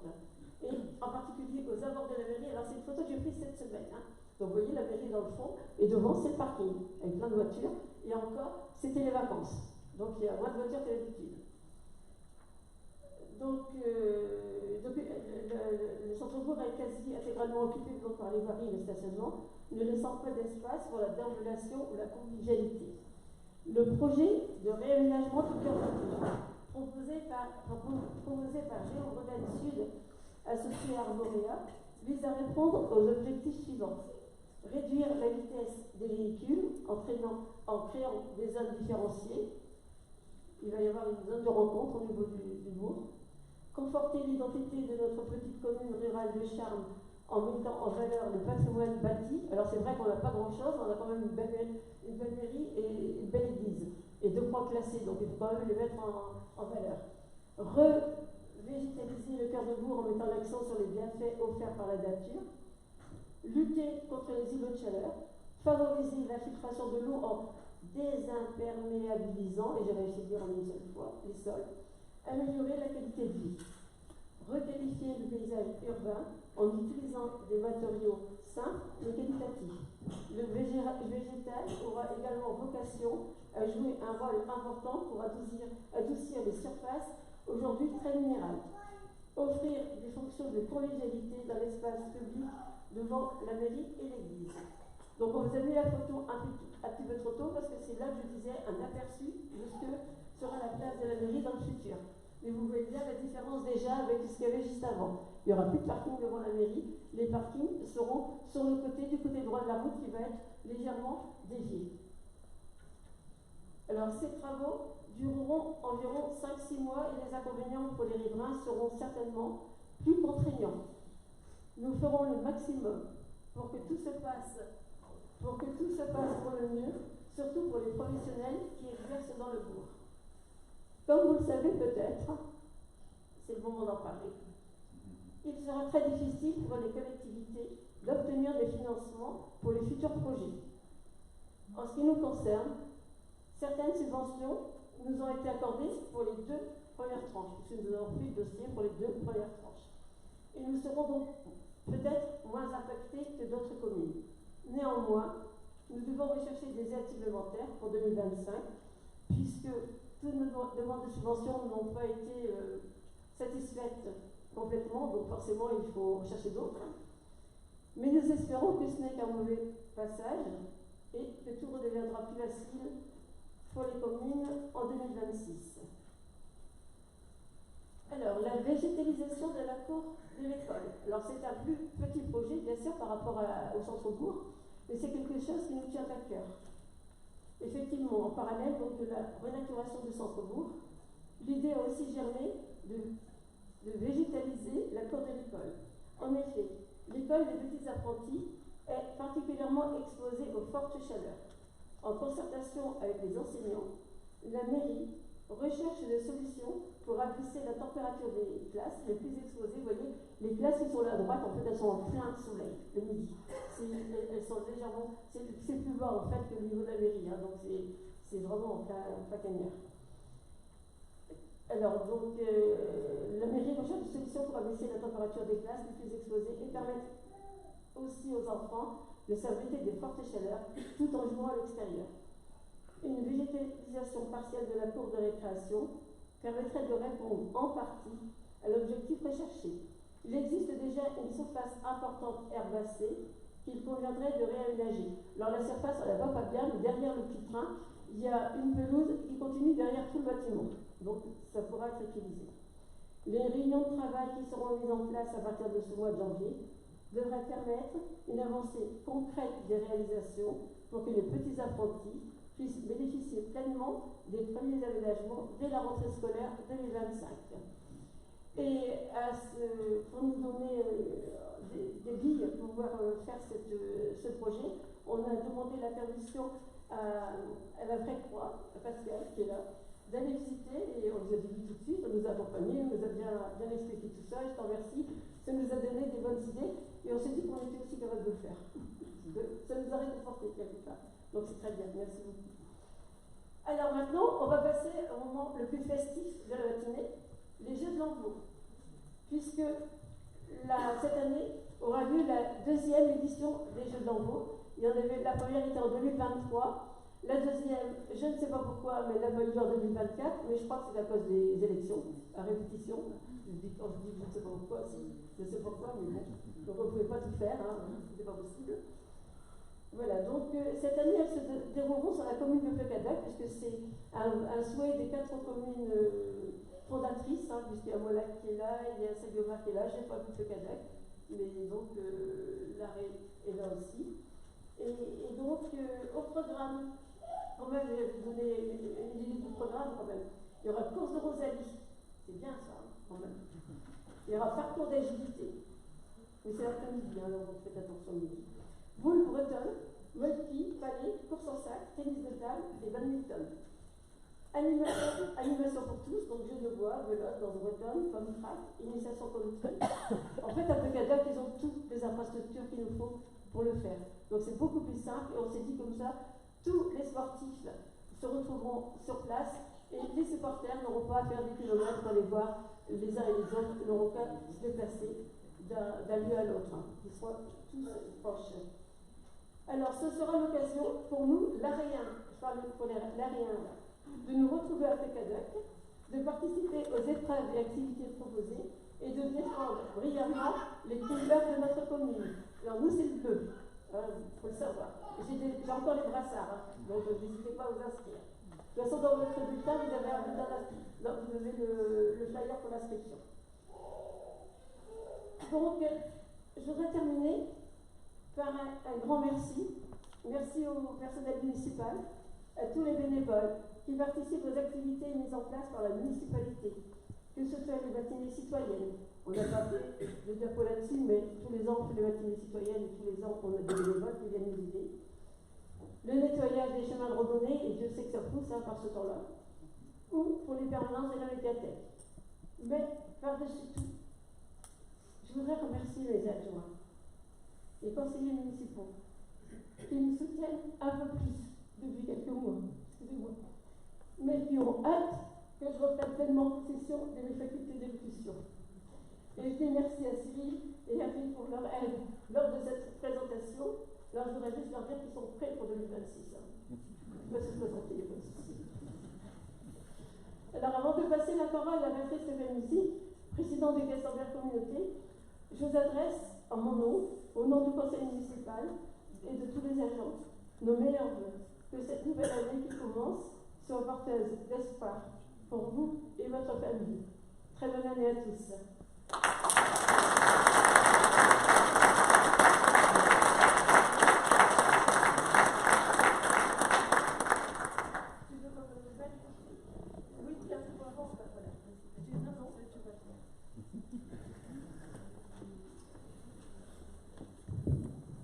Et en particulier aux abords de la mairie. Alors c'est une photo que j'ai prise cette semaine. Hein. Donc vous voyez la mairie dans le fond, et devant c'est le parking, avec plein de voitures. Et encore, c'était les vacances. Donc il y a moins de voitures que d'habitude. Donc le centre-bourg est quasi intégralement occupé donc, par les voiries et le stationnement, ne laissant pas d'espace pour la déambulation ou la convivialité. Le projet de réaménagement du cœur de bourg, proposé par Géorodane Sud, associé à Arborea, vise à répondre aux objectifs suivants. Réduire la vitesse des véhicules en créant des zones différenciées. Il va y avoir une zone de rencontre au niveau du bourg. Conforter l'identité de notre petite commune rurale de Charmes en mettant en valeur le patrimoine bâti. Alors c'est vrai qu'on n'a pas grand-chose, on a quand même une belle mairie et une belle église. Et 2 croix classées, donc il faut quand même les mettre en valeur. Revégétaliser le cœur de bourg en mettant l'accent sur les bienfaits offerts par la nature. Lutter contre les îlots de chaleur. Favoriser l'infiltration de l'eau en désimperméabilisant, et j'ai réussi à dire en une seule fois, les sols. Améliorer la qualité de vie. Requalifier le paysage urbain en utilisant des matériaux simples mais qualitatifs. Le végétal aura également vocation à jouer un rôle important pour adoucir les surfaces aujourd'hui très minérales. Offrir des fonctions de convivialité dans l'espace public devant la mairie et l'église. Donc on vous a mis la photo un petit peu trop tôt parce que c'est là que je disais un aperçu de ce que sera la place de la mairie dans le futur. Mais vous voyez bien la différence déjà avec ce qu'il y avait juste avant. Il n'y aura plus de parking devant la mairie, les parkings seront sur le côté, du côté droit de la route qui va être légèrement dévié. Alors ces travaux dureront environ 5-6 mois et les inconvénients pour les riverains seront certainement plus contraignants. Nous ferons le maximum pour que tout se passe pour le mieux, surtout pour les professionnels qui exercent dans le bourg. Comme vous le savez peut-être, c'est le moment d'en parler, il sera très difficile pour les collectivités d'obtenir des financements pour les futurs projets. En ce qui nous concerne, certaines subventions nous ont été accordées pour les 2 premières tranches, puisque nous n'avons plus de dossier pour les 2 premières tranches. Et nous serons donc peut-être moins impactés que d'autres communes. Néanmoins, nous devons rechercher des aides supplémentaires pour 2025, puisque toutes nos demandes de subventions n'ont pas été satisfaites complètement, donc forcément il faut rechercher d'autres. Mais nous espérons que ce n'est qu'un mauvais passage et que tout redeviendra plus facile pour les communes en 2026. Alors, la végétalisation de la cour de l'école. Alors, c'est un plus petit projet, bien sûr, par rapport au centre-bourg, mais c'est quelque chose qui nous tient à cœur. Effectivement, en parallèle donc, de la renaturation du centre-bourg, l'idée a aussi germé de végétaliser la cour de l'école. En effet, l'école des petits apprentis est particulièrement exposée aux fortes chaleurs. En concertation avec les enseignants, la mairie recherche des solutions pour abaisser la température des classes les plus exposées. Vous voyez, les classes qui sont là à droite, en fait, elles sont en plein soleil le midi. Elles sont légèrement, c'est plus bas en fait que le niveau de la mairie, hein, donc c'est vraiment en plein cagnard. Alors, donc, la mairie recherche des solutions pour abaisser la température des classes les plus exposées et permettre aussi aux enfants de s'abriter des fortes chaleurs tout en jouant à l'extérieur. Une végétalisation partielle de la cour de récréation permettrait de répondre en partie à l'objectif recherché. Il existe déjà une surface importante herbacée qu'il conviendrait de réaménager. Alors la surface, on la voit pas bien, mais derrière le petit train, il y a une pelouse qui continue derrière tout le bâtiment. Donc ça pourra être utilisé. Les réunions de travail qui seront mises en place à partir de ce mois de janvier devraient permettre une avancée concrète des réalisations pour que les petits apprentis puissent bénéficier pleinement des premiers aménagements dès la rentrée scolaire 2025. Et pour nous donner des billes pour pouvoir faire ce projet, on a demandé la permission à la Vraie Croix, à Pascal, qui est là, d'aller visiter, et on nous a dit tout de suite, on nous a accompagnés, on nous a bien expliqué tout ça, je t'en remercie, ça nous a donné des bonnes idées, et on s'est dit qu'on était aussi capable de le faire. Ça nous a réconforté quelque part. Donc c'est très bien, merci beaucoup. Alors maintenant, on va passer au moment le plus festif de la matinée, les Jeux de l'Envoi, puisque cette année aura lieu la deuxième édition des Jeux de l'Envoi. Il y en avait, la première était en 2023, la deuxième, je ne sais pas pourquoi, mais elle a eu en 2024, mais je crois que c'est à cause des élections, à répétition. Quand je dis je ne sais pas pourquoi, je sais pourquoi, mais bon, donc on ne pouvait pas tout faire, hein, c'était pas possible. Voilà, donc cette année, elles se dérouleront sur la commune de Plecadac, puisque c'est un souhait des 4 communes fondatrices, hein, puisqu'il y a Molac qui est là, il y a Saint-Guillaume qui est là, je n'ai pas vu Plecadac, mais donc l'arrêt est là aussi. Et donc, au programme, quand même, je vais vous donner une idée du programme quand même. Il y aura course de Rosalie, c'est bien ça, hein, quand même. Il y aura parcours d'agilité, mais c'est l'après-midi, hein, donc faites attention midi. Boule bretonne, multi, palais, course en sac, tennis de table et badminton. Animation pour tous, donc jeux de bois, velote, danse bretonne, pomme track, initiation collective. En fait, à Plecadac, ils ont toutes les infrastructures qu'il nous faut pour le faire. Donc c'est beaucoup plus simple et on s'est dit comme ça, tous les sportifs se retrouveront sur place et les supporters n'auront pas à faire des kilomètres pour aller voir les uns et les autres, ils n'auront qu'à se déplacer d'un lieu à l'autre, hein. Ils seront tous proches. Alors ce sera l'occasion pour nous, l'Aréens, je parle pour l'Aréens, de nous retrouver à Plecadac, de participer aux épreuves et activités proposées et de défendre brillamment les couleurs de notre commune. Alors nous c'est le bleu, il faut le savoir. J'ai encore les brassards, hein, donc n'hésitez pas à vous inscrire. De toute façon, dans votre bulletin, vous avez un bulletin d'inscription, vous avez le flyer pour l'inscription. Donc, je voudrais terminer par un grand merci. Merci au personnel municipal, à tous les bénévoles qui participent aux activités mises en place par la municipalité, que ce soit les matinées citoyennes. On n'a pas fait de diapo là-dessus, mais tous les ans on fait les matinées citoyennes et tous les ans on a des bénévoles qui viennent nous aider. Le nettoyage des chemins de randonnée, et Dieu sait que ça pousse hein, par ce temps-là, ou pour les permanences et la médiathèque. Mais par-dessus tout, je voudrais remercier les adjoints, les conseillers municipaux, qui nous soutiennent un peu plus depuis quelques mois, excusez-moi, mais qui ont hâte que je reprenne pleinement possession de mes facultés d'élocution. Et je dis merci à Cyril et à Philippe pour leur aide lors de cette présentation. Alors je voudrais juste leur dire qu'ils sont prêts pour 2026. Hein. Ils peuvent se présenter, il n'y a pas de souci. Alors avant de passer la parole à Patrice Stefanisi, président du Castor-Vert Communauté, je vous adresse en mon nom, au nom du conseil municipal et de tous les agents, nos meilleurs vœux. Que cette nouvelle année qui commence soit porteuse d'espoir pour vous et votre famille. Très bonne année à tous.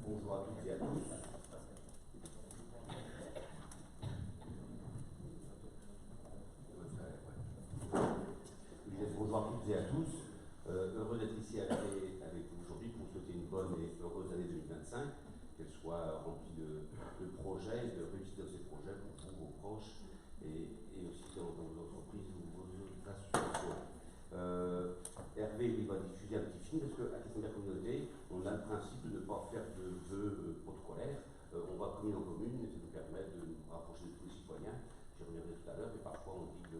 Bonjour à toutes et à tous. Bonjour à toutes et à tous. Heureux d'être ici avec vous aujourd'hui pour vous souhaiter une bonne et heureuse année 2025, qu'elle soit remplie de projets, de réussite de ces projets pour vous, vos proches et aussi dans vos entreprises ou vos associations. Hervé il va diffuser un petit film parce qu'à Castor-Vert Communauté, on a le principe de ne pas faire de vœux protocolaires. on va commune en commune, et ça nous permet de nous rapprocher de tous les citoyens. J'y reviendrai tout à l'heure, mais parfois on dit qu'il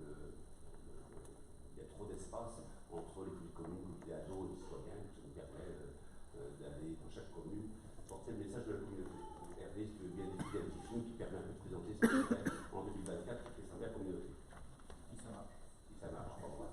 y a trop d'espace entre les communes, comités ados et les citoyens, ça nous permet d'aller dans chaque commune porter le message de la communauté. Hervé, si tu veux bien décider un petit film qui permet un peu de présenter ce qu'on fait en 2024 qui fait servir la communauté. Si ça marche. Si ça marche, au revoir.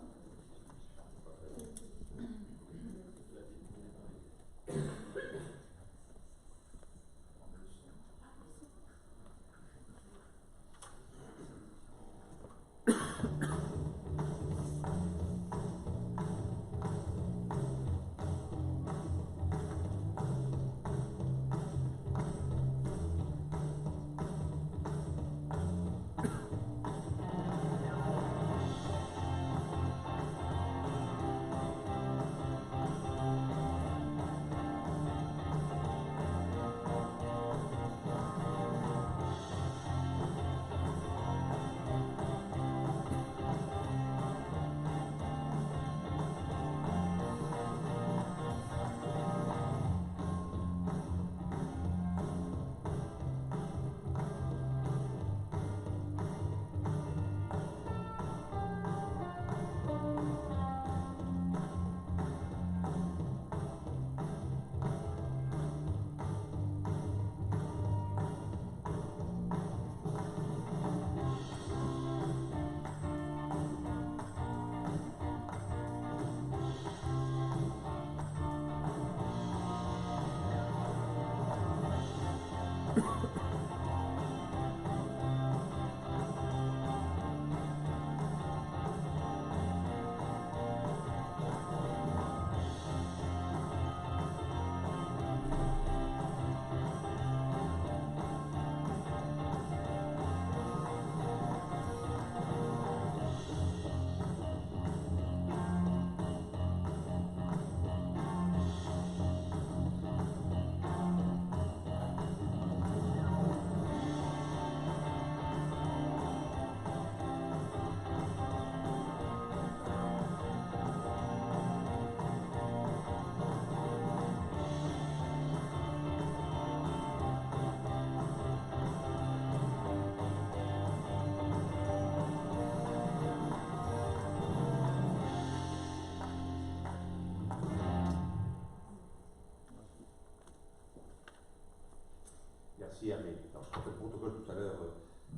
Merci Hervé. Alors je crois que le protocole tout à l'heure,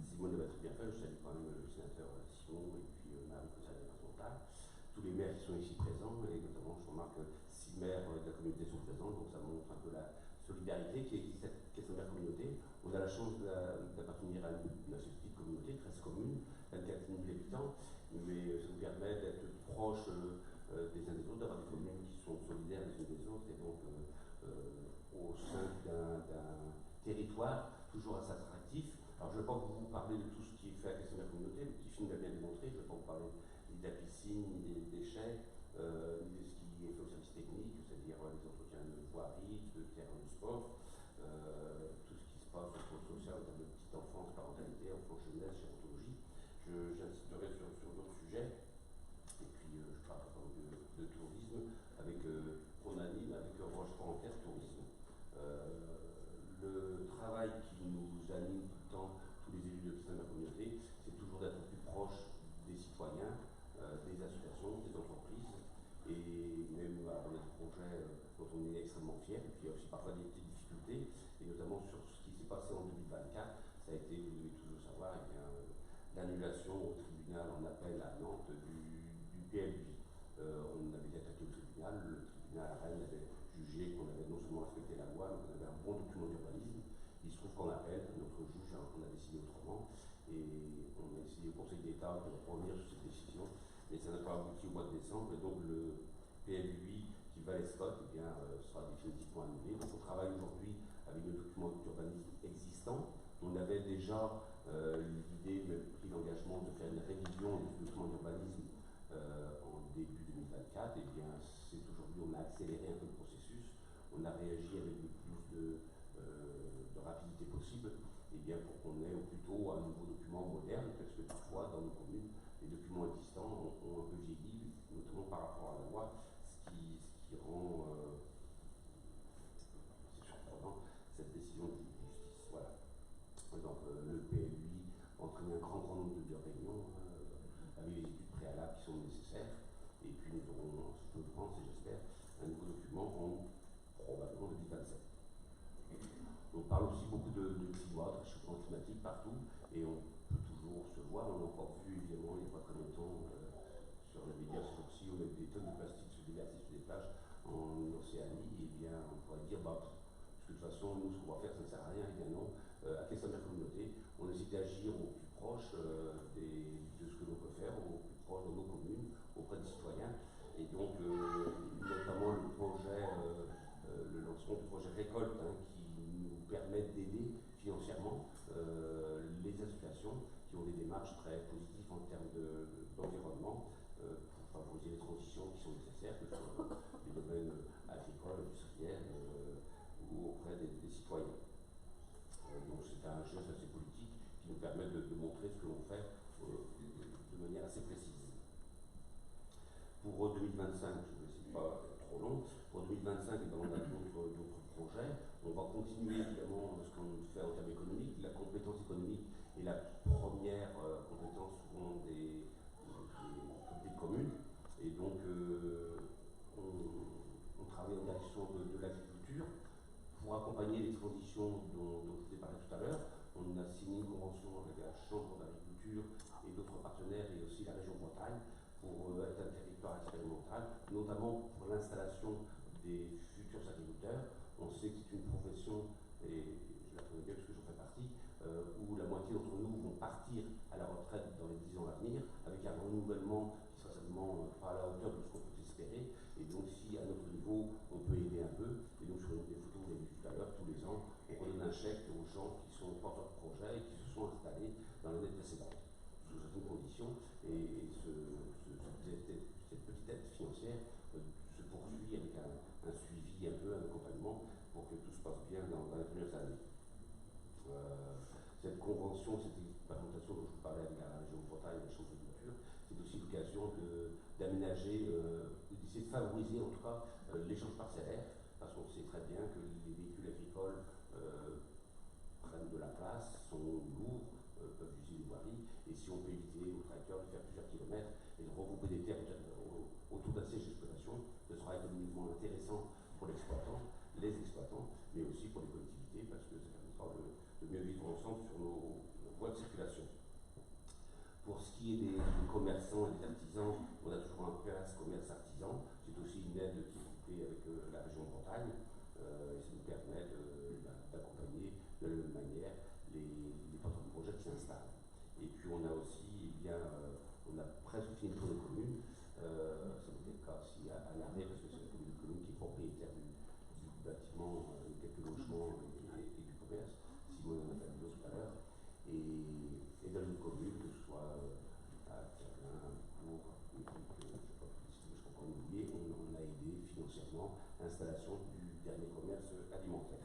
Simone l'avait très bien fait, je salue quand même le sénateur Simon et puis Marie conseillère départementale, tous les maires qui sont ici présents, et notamment je remarque que 6 maires de la communauté sont présents, donc ça montre un peu la solidarité qui existe cette question de la communauté. On a la chance d'appartenir à une assez petite communauté, 13 communes, 24 000 habitants, mais ça nous permet d'être proches des uns des autres, d'avoir des communes qui sont solidaires les unes des autres, et donc au sein d'un territoire toujours assez attractif. Alors je ne vais pas vous parler de tout ce qui est fait à la question de la communauté, le petit film l'a bien démontré, je ne vais pas vous parler ni de la piscine, ni des déchets, ni de ce qui est fait au service technique, c'est-à-dire les entretiens de voirie, de terrain de sport, tout ce qui se passe au niveau social en termes de petite enfance, parentalité, enfance jeunesse, gérontologie. J'insisterai sur d'autres sujets. Et puis je parlerai de tourisme avec qu'on anime avec Rochefort en Caisse Tourisme. Le travail qui nous anime tout le temps, tous les élus de la communauté, c'est toujours d'être plus proche des citoyens, des associations, des entreprises, et même on a des projets dont on est extrêmement fiers, et puis il y a aussi parfois des petites difficultés, et notamment sur ce qui s'est passé en 2024, ça a été, vous devez tous le savoir, l'annulation au tribunal en appel à Nantes du PLJ. On avait été attaqué au tribunal, le tribunal à Rennes avait jugé qu'on avait non seulement respecté la loi, mais qu'on avait un bon document d'urbanisme. Il se trouve qu'en appel, notre juge on a décidé autrement, et on a essayé au Conseil d'État de revenir sur cette décision, mais ça n'a pas abouti au mois de décembre, et donc le PLUI qui va Scott sera définitivement annulé. Donc on travaille aujourd'hui avec le document d'urbanisme existant. On avait déjà l'idée, même pris l'engagement de faire une révision du document d'urbanisme en début 2024, et bien c'est aujourd'hui, on a accéléré un peu le processus, on a réagi avec le plus de rapidité possible, et bien pour qu'on ait plutôt un nouveau document moderne, parce que parfois dans nos communes, les documents existants ont un peu vieilli, notamment par rapport à la loi, ce qui rend c'est surprenant cette décision horizon 2027. On parle aussi beaucoup de climat, de réchauffement climatique partout, et on peut toujours se voir. On a encore vu, évidemment, il n'y a pas très longtemps, sur les médias ce jour-ci, on a vu des tonnes de plastique se déverser sur des plages en Océanie, et bien on pourrait dire, parce que de toute façon, nous, ce qu'on va faire, ça ne sert à rien, et bien non. À quelle de la communauté, on essaie d'agir au plus proche de ce que l'on peut faire, au plus proche de nos communes, auprès des citoyens, et donc notamment le projet, le lancement du projet Récolte, qui nous permet d'aider financièrement les associations qui ont des démarches très positives en termes d'environnement pour favoriser les transitions qui sont nécessaires, que ce soit dans les domaines agricoles, industriels ou auprès des citoyens. Donc c'est un geste assez politique qui nous permet de montrer ce que l'on fait de manière assez précise. Pour 2025, je ne vais essayer de pas être trop long, pour 2025, on a d'autres projets. On va continuer évidemment ce qu'on fait en termes économiques. La compétence économique est la première compétence souvent des communes. Et donc on travaille en direction de l'agriculture pour accompagner les transitions dont je vous ai parlé tout à l'heure. On a signé une convention avec la Chambre d'agriculture et d'autres partenaires et aussi la région Bretagne pour être un territoire expérimental, notamment pour l'installation des futurs agriculteurs. On sait que c'est une profession, et je la connais bien parce que j'en fais partie, où la moitié d'entre nous vont partir à la retraite dans les 10 ans à venir, avec un renouvellement qui sera certainement pas à la hauteur de ce qu'on peut espérer. Et donc si à notre niveau, on peut aider un peu, et donc sur des photos, vous avez vu tout à l'heure, tous les ans, on redonne un chèque aux gens qui sont porteurs de projet et qui se sont installés dans l'année précédente, sous certaines conditions, et cette petite aide financière se poursuit avec un suivi un peu, un accompagnement pour que tout se passe bien dans les premières années. Cette convention, cette expérimentation dont je vous parlais avec la région Bretagne et la Chambre d'agriculture, c'est aussi l'occasion d'aménager, d'essayer de favoriser en tout cas l'échange parcellaire, parce qu'on sait très bien que les véhicules agricoles prennent de la place, sont lourds, peuvent utiliser des voiries, et si on peut éviter aux tracteurs de faire plusieurs kilomètres et de regrouper des terres autour d'un siège d'exploitation, ce sera économiquement intéressant pour l'exploitant, les exploitants, mais aussi pour les collectivités, parce que ça permettra de mieux vivre ensemble sur nos voies de circulation. Pour ce qui est des commerçants et des artisans, on a toujours un place commerce artisan. C'est aussi une aide qui est couplée avec la région Bretagne, et ça nous permet d'accompagner de la même manière les porteurs de projets qui s'installent. Et puis on a aussi, on a presque fini pour les communes, ça peut être le cas aussi à l'arrêt, parce que c'est une commune qui est propriétaire du bâtiment, quelques logements et du commerce, si vous en avez parlé tout à l'heure, et dans une commune, que ce soit à Terlin, Bourg, et que je crois qu'on oublié, on a aidé financièrement l'installation du dernier commerce alimentaire.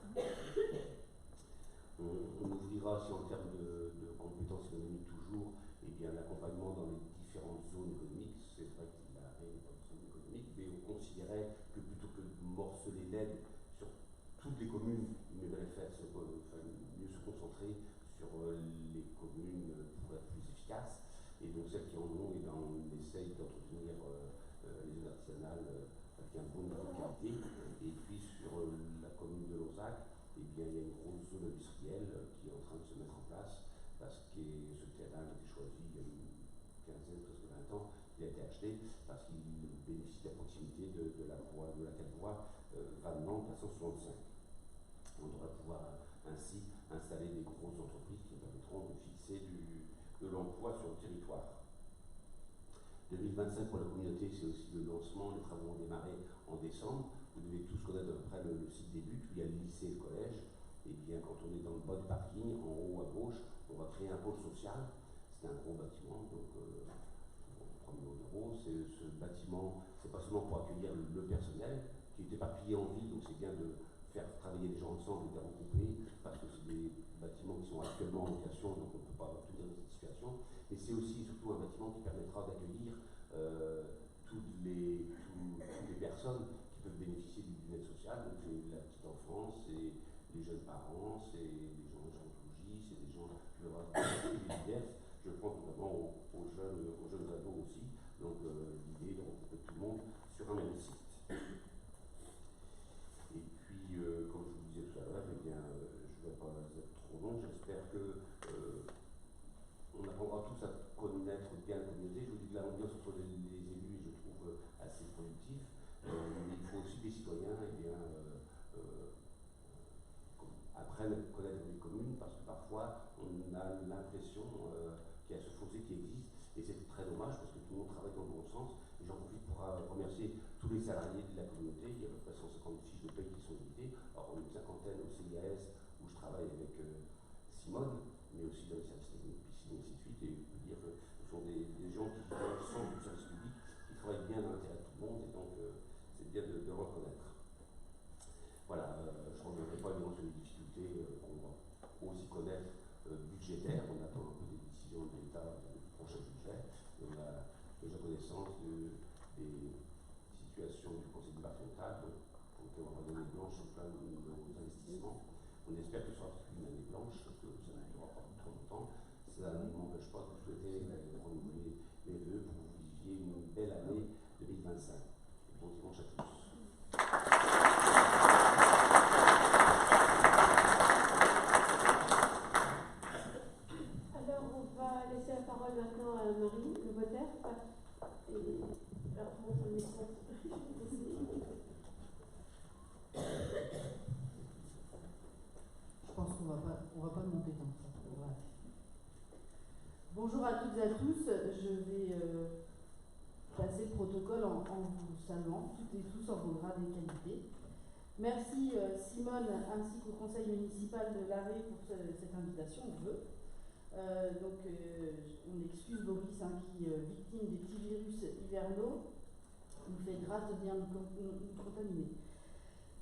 On ouvrira aussi en termes de compétences économiques toujours, et bien l'accompagnement dans les différentes zones économiques. C'est vrai qu'il a une zone économique, mais on considérait que plutôt que de morceler l'aide sur toutes les communes, il mieux mieux se concentrer sur les communes pour être plus efficaces. Et donc celles qui en ont, et on essaye d'entretenir les zones artisanales avec un bon niveau de qualité. Et puis sur la commune de Lauzac, eh bien, il y a une grosse zone industrielle qui est en train de se mettre en place, parce que ce terrain a été choisi il y a une quinzaine, presque 20 ans, il a été acheté parce qu'il bénéficie de la proximité de la 4 voies Vannes-Nantes à 165. On devrait pouvoir ainsi installer des grosses entreprises qui permettront de fixer de l'emploi sur le territoire. 2025 pour la communauté, c'est aussi le lancement. Les travaux ont démarré en décembre. Vous devez tous connaître à peu près le site des buts, où il y a le lycée et le collège. Et bien, quand on est dans le bas du parking, en haut à gauche, on va créer un pôle social. C'est un gros bâtiment, donc 3 millions d'euros. Ce bâtiment, c'est pas seulement pour accueillir le personnel, qui est éparpillé en ville, donc c'est bien de faire travailler les gens ensemble et de les regrouper, parce que c'est des bâtiments qui sont actuellement en location, donc on ne peut pas obtenir cette situation. Mais c'est aussi surtout un bâtiment qui permettra d'accueillir toutes les personnes qui peuvent bénéficier d'une aide sociale, donc la petite enfance, c'est les jeunes parents, c'est les gens en gérontologie, c'est des gens qui peuvent avoir des diverses. Je pense notamment aux jeunes ados aussi, donc l'idée de regrouper tout le monde sur un même site. Et puis remercier tous les salariés de la communauté. Il y a à peu près 150 fiches de paie qui sont éditées. Alors, on est une cinquantaine au CIAS où je travaille avec Simone, mais aussi dans les services techniques, piscine, et ainsi de suite. Et je peux dire que ce sont des gens qui sont du service public, qui travaillent bien dans l'intérêt de tout le monde, et donc c'est bien de reconnaître. Voilà, je ne reviendrai pas évidemment sur les difficultés qu'on va aussi connaître budgétaires. On attend un peu des décisions de l'État du prochain budget. On a déjà connaissance des situations du conseil départemental pour lequel on va donner blanche sur plein de nos investissements. On espère que ce sera une année blanche, parce que ça ne durera pas trop longtemps. Ça ne m'empêche pas de vous souhaiter renouveler mes vœux pour que vous viviez une belle année 2025. Bon dimanche à tous. Alors, on va laisser la parole maintenant à Marie Le Botter. Alors, bon, ça me laisse. Je pense qu'on va pas monter tant que ça. Voilà. Bonjour à toutes et à tous. Je vais passer le protocole en vous saluant, toutes et tous en vos grades et qualités. Merci Simone ainsi qu'au conseil municipal de l'Arrée pour cette invitation. On excuse Boris qui, victime des petits virus hivernaux, nous fait grâce de bien nous contaminer.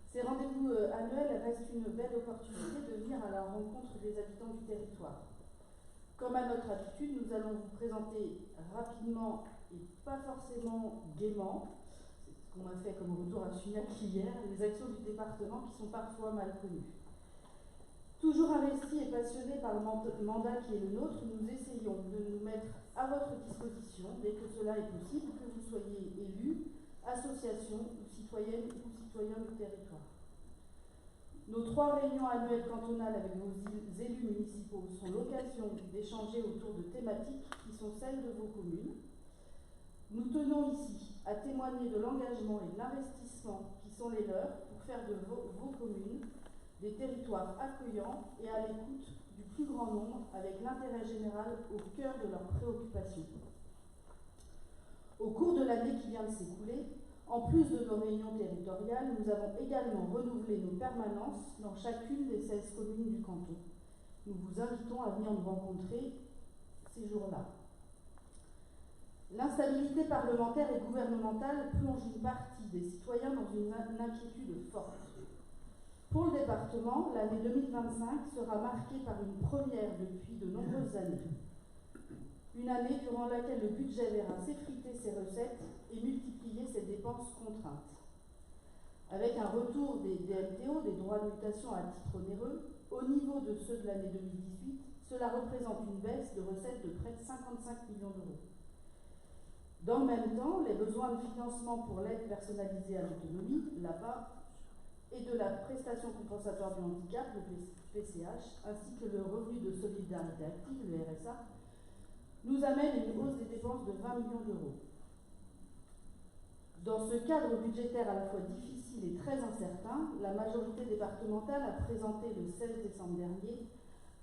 Ces rendez-vous annuels restent une belle opportunité de venir à la rencontre des habitants du territoire. Comme à notre habitude, nous allons vous présenter rapidement et pas forcément gaiement, c'est ce qu'on a fait comme retour à Sunac hier, les actions du département qui sont parfois mal connues. Toujours investis et passionnés par le mandat qui est le nôtre, nous essayons de nous mettre à votre disposition dès que cela est possible, que vous soyez élus, associations ou citoyennes ou citoyens du territoire. Nos 3 réunions annuelles cantonales avec vos élus municipaux sont l'occasion d'échanger autour de thématiques qui sont celles de vos communes. Nous tenons ici à témoigner de l'engagement et de l'investissement qui sont les leurs pour faire de vos communes des territoires accueillants et à l'écoute du plus grand nombre avec l'intérêt général au cœur de leurs préoccupations. Au cours de l'année qui vient de s'écouler, en plus de nos réunions territoriales, nous avons également renouvelé nos permanences dans chacune des 16 communes du canton. Nous vous invitons à venir nous rencontrer ces jours-là. L'instabilité parlementaire et gouvernementale plonge une partie des citoyens dans une inquiétude forte. Pour le département, l'année 2025 sera marquée par une première depuis de nombreuses années. Une année durant laquelle le budget verra s'effriter ses recettes et multiplier ses dépenses contraintes. Avec un retour des DMTO, des droits de mutation à titre onéreux, au niveau de ceux de l'année 2018, cela représente une baisse de recettes de près de 55 millions d'euros. Dans le même temps, les besoins de financement pour l'aide personnalisée à l'autonomie, l'APA, et de la prestation compensatoire du handicap, le PCH, ainsi que le revenu de solidarité active, le RSA, nous amènent à une hausse des dépenses de 20 millions d'euros. Dans ce cadre budgétaire à la fois difficile et très incertain, la majorité départementale a présenté le 16 décembre dernier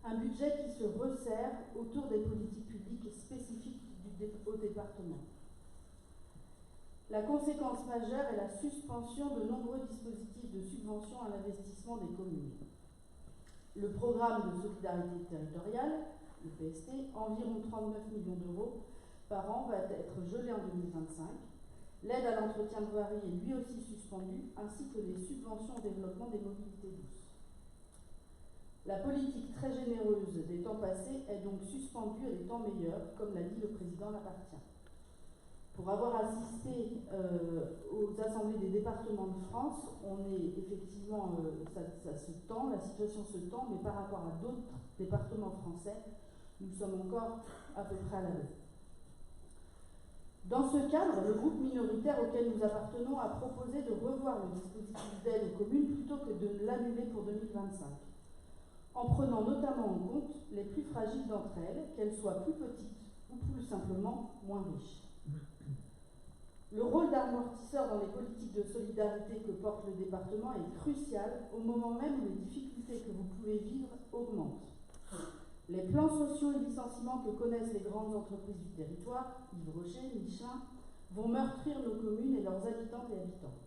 un budget qui se resserre autour des politiques publiques spécifiques au département. La conséquence majeure est la suspension de nombreux dispositifs de subvention à l'investissement des communes. Le programme de solidarité territoriale, le PST, environ 39 millions d'euros par an, va être gelé en 2025. L'aide à l'entretien de voirie est lui aussi suspendue, ainsi que les subventions au développement des mobilités douces. La politique très généreuse des temps passés est donc suspendue à des temps meilleurs, comme l'a dit le président Lapartien. Pour avoir assisté aux assemblées des départements de France, on est effectivement, ça se tend, la situation se tend, mais par rapport à d'autres départements français, nous sommes encore à peu près à la veille. Dans ce cadre, le groupe minoritaire auquel nous appartenons a proposé de revoir le dispositif d'aide aux communes plutôt que de l'annuler pour 2025, en prenant notamment en compte les plus fragiles d'entre elles, qu'elles soient plus petites ou plus simplement moins riches. Le rôle d'amortisseur dans les politiques de solidarité que porte le département est crucial au moment même où les difficultés que vous pouvez vivre augmentent. Les plans sociaux et licenciements que connaissent les grandes entreprises du territoire, Yves Rocher, Michelin, vont meurtrir nos communes et leurs habitantes et habitants.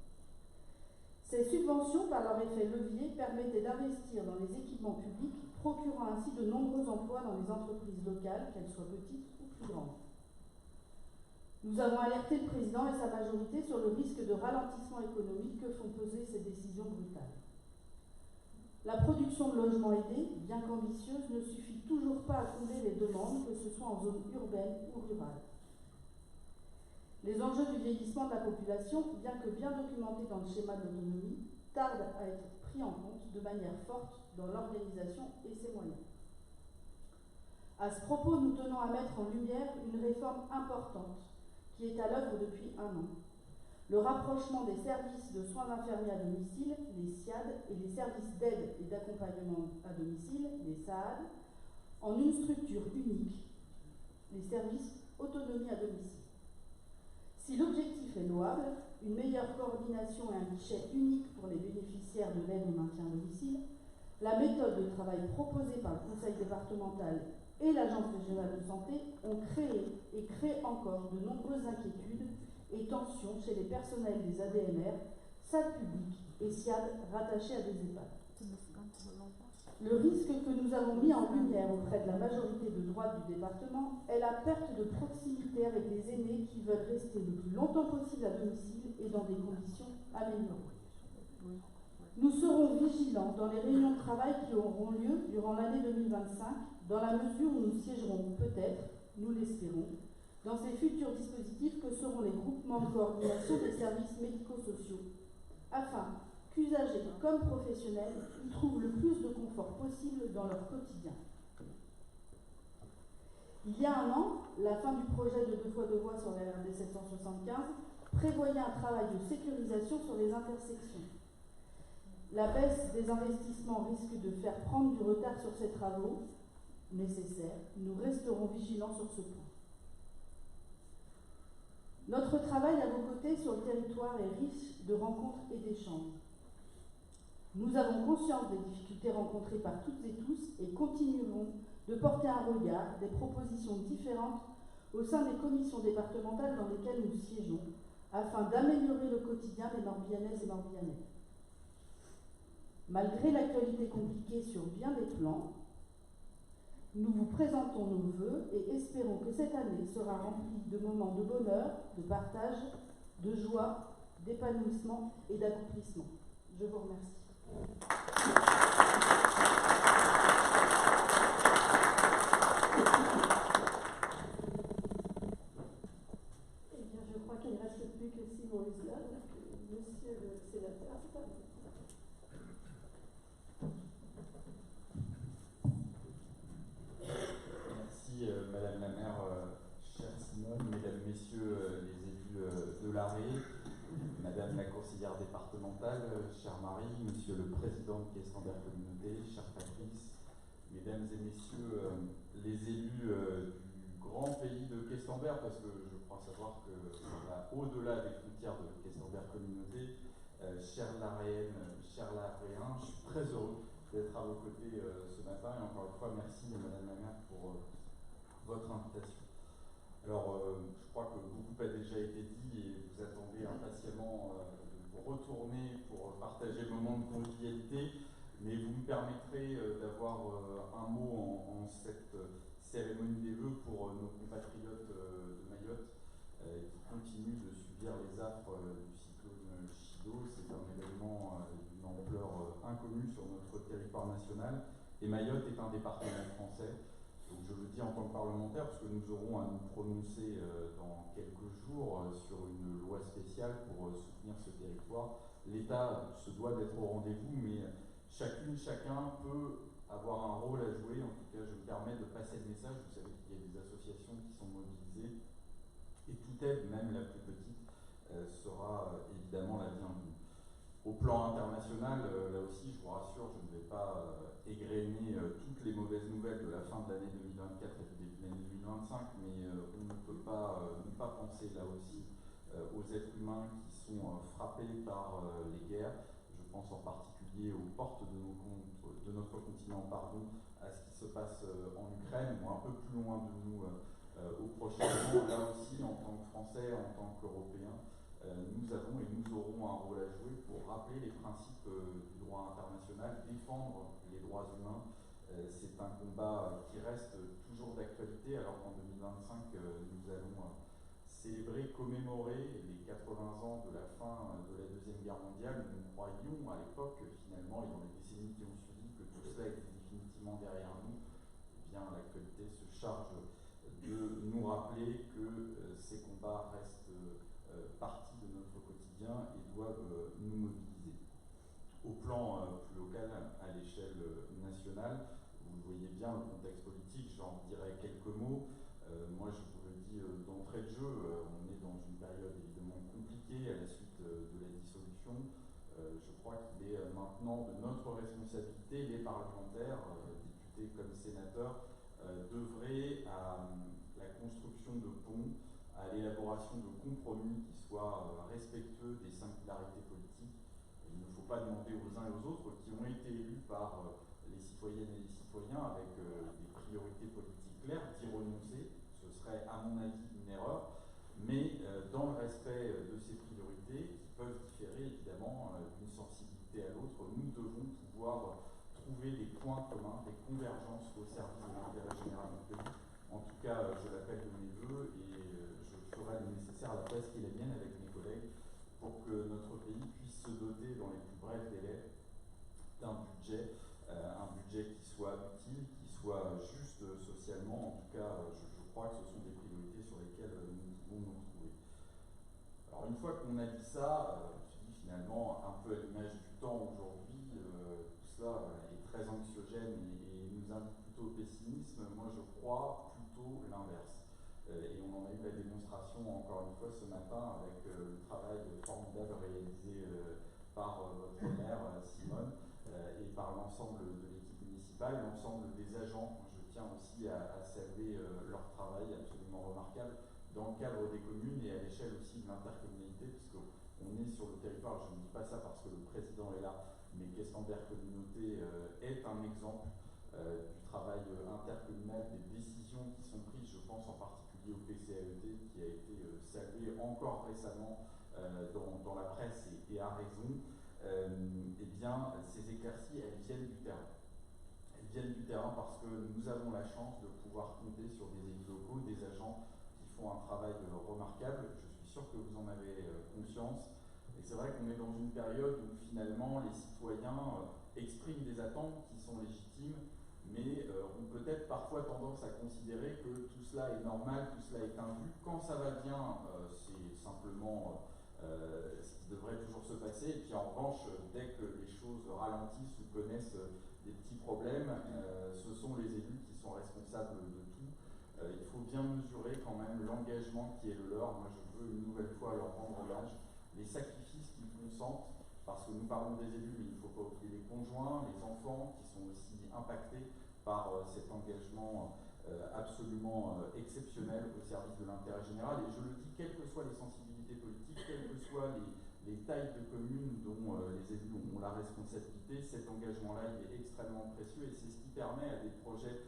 Ces subventions, par leur effet levier, permettaient d'investir dans les équipements publics, procurant ainsi de nombreux emplois dans les entreprises locales, qu'elles soient petites ou plus grandes. Nous avons alerté le président et sa majorité sur le risque de ralentissement économique que font peser ces décisions brutales. La production de logements aidés, bien qu'ambitieuse, ne suffit toujours pas à combler les demandes, que ce soit en zone urbaine ou rurale. Les enjeux du vieillissement de la population, bien que bien documentés dans le schéma de l'autonomie, tardent à être pris en compte de manière forte dans l'organisation et ses moyens. À ce propos, nous tenons à mettre en lumière une réforme importante qui est à l'œuvre depuis 1 an. Le rapprochement des services de soins infirmiers à domicile, les SIAD, et les services d'aide et d'accompagnement à domicile, les SAAD, en une structure unique, les services autonomie à domicile. Si l'objectif est louable, une meilleure coordination et un guichet unique pour les bénéficiaires de l'aide au maintien à domicile, la méthode de travail proposée par le Conseil départemental et l'Agence régionale de santé ont créé et créent encore de nombreuses inquiétudes et tensions chez les personnels des ADMR, SAD publics et SIAD rattachés à des EHPAD. Le risque que nous avons mis en lumière auprès de la majorité de droite du département est la perte de proximité avec les aînés qui veulent rester le plus longtemps possible à domicile et dans des conditions améliorées. Nous serons vigilants dans les réunions de travail qui auront lieu durant l'année 2025, dans la mesure où nous siégerons peut-être, nous l'espérons, dans ces futurs dispositifs que seront les groupements de coordination des services médico-sociaux, afin qu'usagers comme professionnels y trouvent le plus de confort possible dans leur quotidien. Il y a 1 an, la fin du projet de 2x2 voies sur la RD 775 prévoyait un travail de sécurisation sur les intersections. La baisse des investissements risque de faire prendre du retard sur ces travaux nécessaires. Nous resterons vigilants sur ce point. Notre travail à vos côtés sur le territoire est riche de rencontres et d'échanges. Nous avons conscience des difficultés rencontrées par toutes et tous et continuerons de porter un regard, des propositions différentes au sein des commissions départementales dans lesquelles nous siégeons, afin d'améliorer le quotidien des Morbihanaises et Morbihanais. Malgré l'actualité compliquée sur bien des plans, nous vous présentons nos vœux et espérons que cette année sera remplie de moments de bonheur, de partage, de joie, d'épanouissement et d'accomplissement. Je vous remercie. Eh bien, je crois qu'il ne reste plus que Simon Huselin, monsieur le sénateur. Merci Madame la maire, chère Simone, Mesdames, Messieurs les élus de l'Arrée, Madame la conseillère départementale, chère Marie, Monsieur le président de Questenberg Communauté, cher Patrice, Mesdames et Messieurs les élus du grand pays de Questenberg, parce que je crois savoir que au-delà des frontières de Questenberg Communauté, chère Laréenne, chère Laréen, je suis très heureux d'être à vos côtés ce matin, et encore une fois merci Madame la maire pour votre invitation. Alors, je crois que beaucoup a déjà été dit et vous attendez impatiemment de vous retourner pour partager le moment de convivialité, mais vous me permettrez d'avoir un mot en cette cérémonie des vœux pour nos compatriotes de Mayotte qui continuent de subir les affres du cyclone Chido. C'est un événement d'une ampleur inconnue sur notre territoire national et Mayotte est un département français. Donc je le dis en tant que parlementaire parce que nous aurons à nous prononcer dans quelques jours sur une loi spéciale pour soutenir ce territoire. L'État se doit d'être au rendez-vous, mais chacune, chacun peut avoir un rôle à jouer. En tout cas, je me permets de passer le message. Vous savez qu'il y a des associations qui sont mobilisées et toute aide, même la plus petite, sera évidemment la bienvenue. Au plan international, là aussi, je vous rassure, je ne vais pas égrener toutes les mauvaises nouvelles de la fin de l'année 2024 et du début de l'année 2025, mais on ne peut pas ne pas penser là aussi aux êtres humains qui sont frappés par les guerres. Je pense en particulier aux portes de notre continent, à ce qui se passe en Ukraine, ou un peu plus loin de nous au Proche-Orient. Là aussi, en tant que Français, en tant qu'Européens, nous avons et nous aurons un rôle à jouer pour rappeler les principes du droit international, défendre les droits humains. C'est un combat qui reste toujours d'actualité, alors qu'en 2025, nous allons célébrer, commémorer les 80 ans de la fin de la Deuxième Guerre mondiale. Nous croyions à l'époque, finalement, et dans les décennies qui ont suivi, que tout cela était définitivement derrière nous. Eh bien, l'actualité se charge de nous rappeler que ces combats restent partie de notre quotidien et doivent nous mobiliser. Au plan plus local, à l'échelle nationale, vous le voyez bien, le contexte politique, j'en dirais quelques mots. Moi, je vous le dis d'entrée de jeu, on est dans une période évidemment compliquée à la suite de la dissolution. Je crois qu'il est maintenant de notre responsabilité, les parlementaires, députés comme sénateurs, d'œuvrer à la construction de ponts, à l'élaboration de compromis qui soient respectueux des singularités politiques. Il ne faut pas demander aux uns et aux autres qui ont été élus par les citoyennes et les citoyens avec des priorités politiques claires d'y renoncer. Ce serait à mon avis une erreur, mais dans le respect de ces priorités qui peuvent différer évidemment d'une sensibilité à l'autre, nous devons pouvoir trouver des points communs, des convergences au service de l'intérêt général de notre pays. En tout cas, je l'appelle de mes voeux et je ferai le nécessaire à la place qui est la mienne avec mes collègues pour que notre pays puisse se doter dans les plus brefs délais d'un budget, qui soit utile, qui soit juste socialement. En tout cas, je crois que ce sont des priorités sur lesquelles nous devons nous retrouver. Alors une fois qu'on a dit ça, je dis finalement un peu à l'image du temps aujourd'hui, tout cela est très anxiogène et nous invite plutôt au pessimisme. Moi je crois plutôt l'inverse. Et on en a eu la démonstration encore une fois ce matin avec le travail formidable réalisé par votre maire Simone et par l'ensemble de l'équipe municipale, l'ensemble des agents. Je tiens aussi à saluer leur travail absolument remarquable dans le cadre des communes et à l'échelle aussi de l'intercommunalité, puisqu'on est sur le territoire. Je ne dis pas ça parce que le président est là, mais Questembert Communauté est un exemple du travail intercommunal, des décisions qui sont prises, je pense en particulier au PCAET, qui a été salué encore récemment dans la presse et à raison. Eh bien, ces éclaircies, elles viennent du terrain. Elles viennent du terrain parce que nous avons la chance de pouvoir compter sur des élus locaux, des agents qui font un travail remarquable. Je suis sûr que vous en avez conscience. Et c'est vrai qu'on est dans une période où finalement les citoyens expriment des attentes qui sont légitimes, mais ont peut-être parfois tendance à considérer que tout cela est normal, tout cela est indu. Quand ça va bien, c'est simplement ce qui devrait toujours se passer. Et puis en revanche, dès que les choses ralentissent ou connaissent des petits problèmes, ce sont les élus qui sont responsables de tout. Il faut bien mesurer quand même l'engagement qui est le leur. Moi, je veux une nouvelle fois leur rendre hommage, les sacrifices qu'ils consentent, parce que nous parlons des élus, mais il ne faut pas oublier les conjoints, les enfants qui sont aussi impactés par cet engagement absolument exceptionnel au service de l'intérêt général. Et je le dis, quelles que soient les sensibilités politiques, quelles que soient les tailles de communes dont les élus ont la responsabilité, cet engagement-là, il est extrêmement précieux et c'est ce qui permet à des projets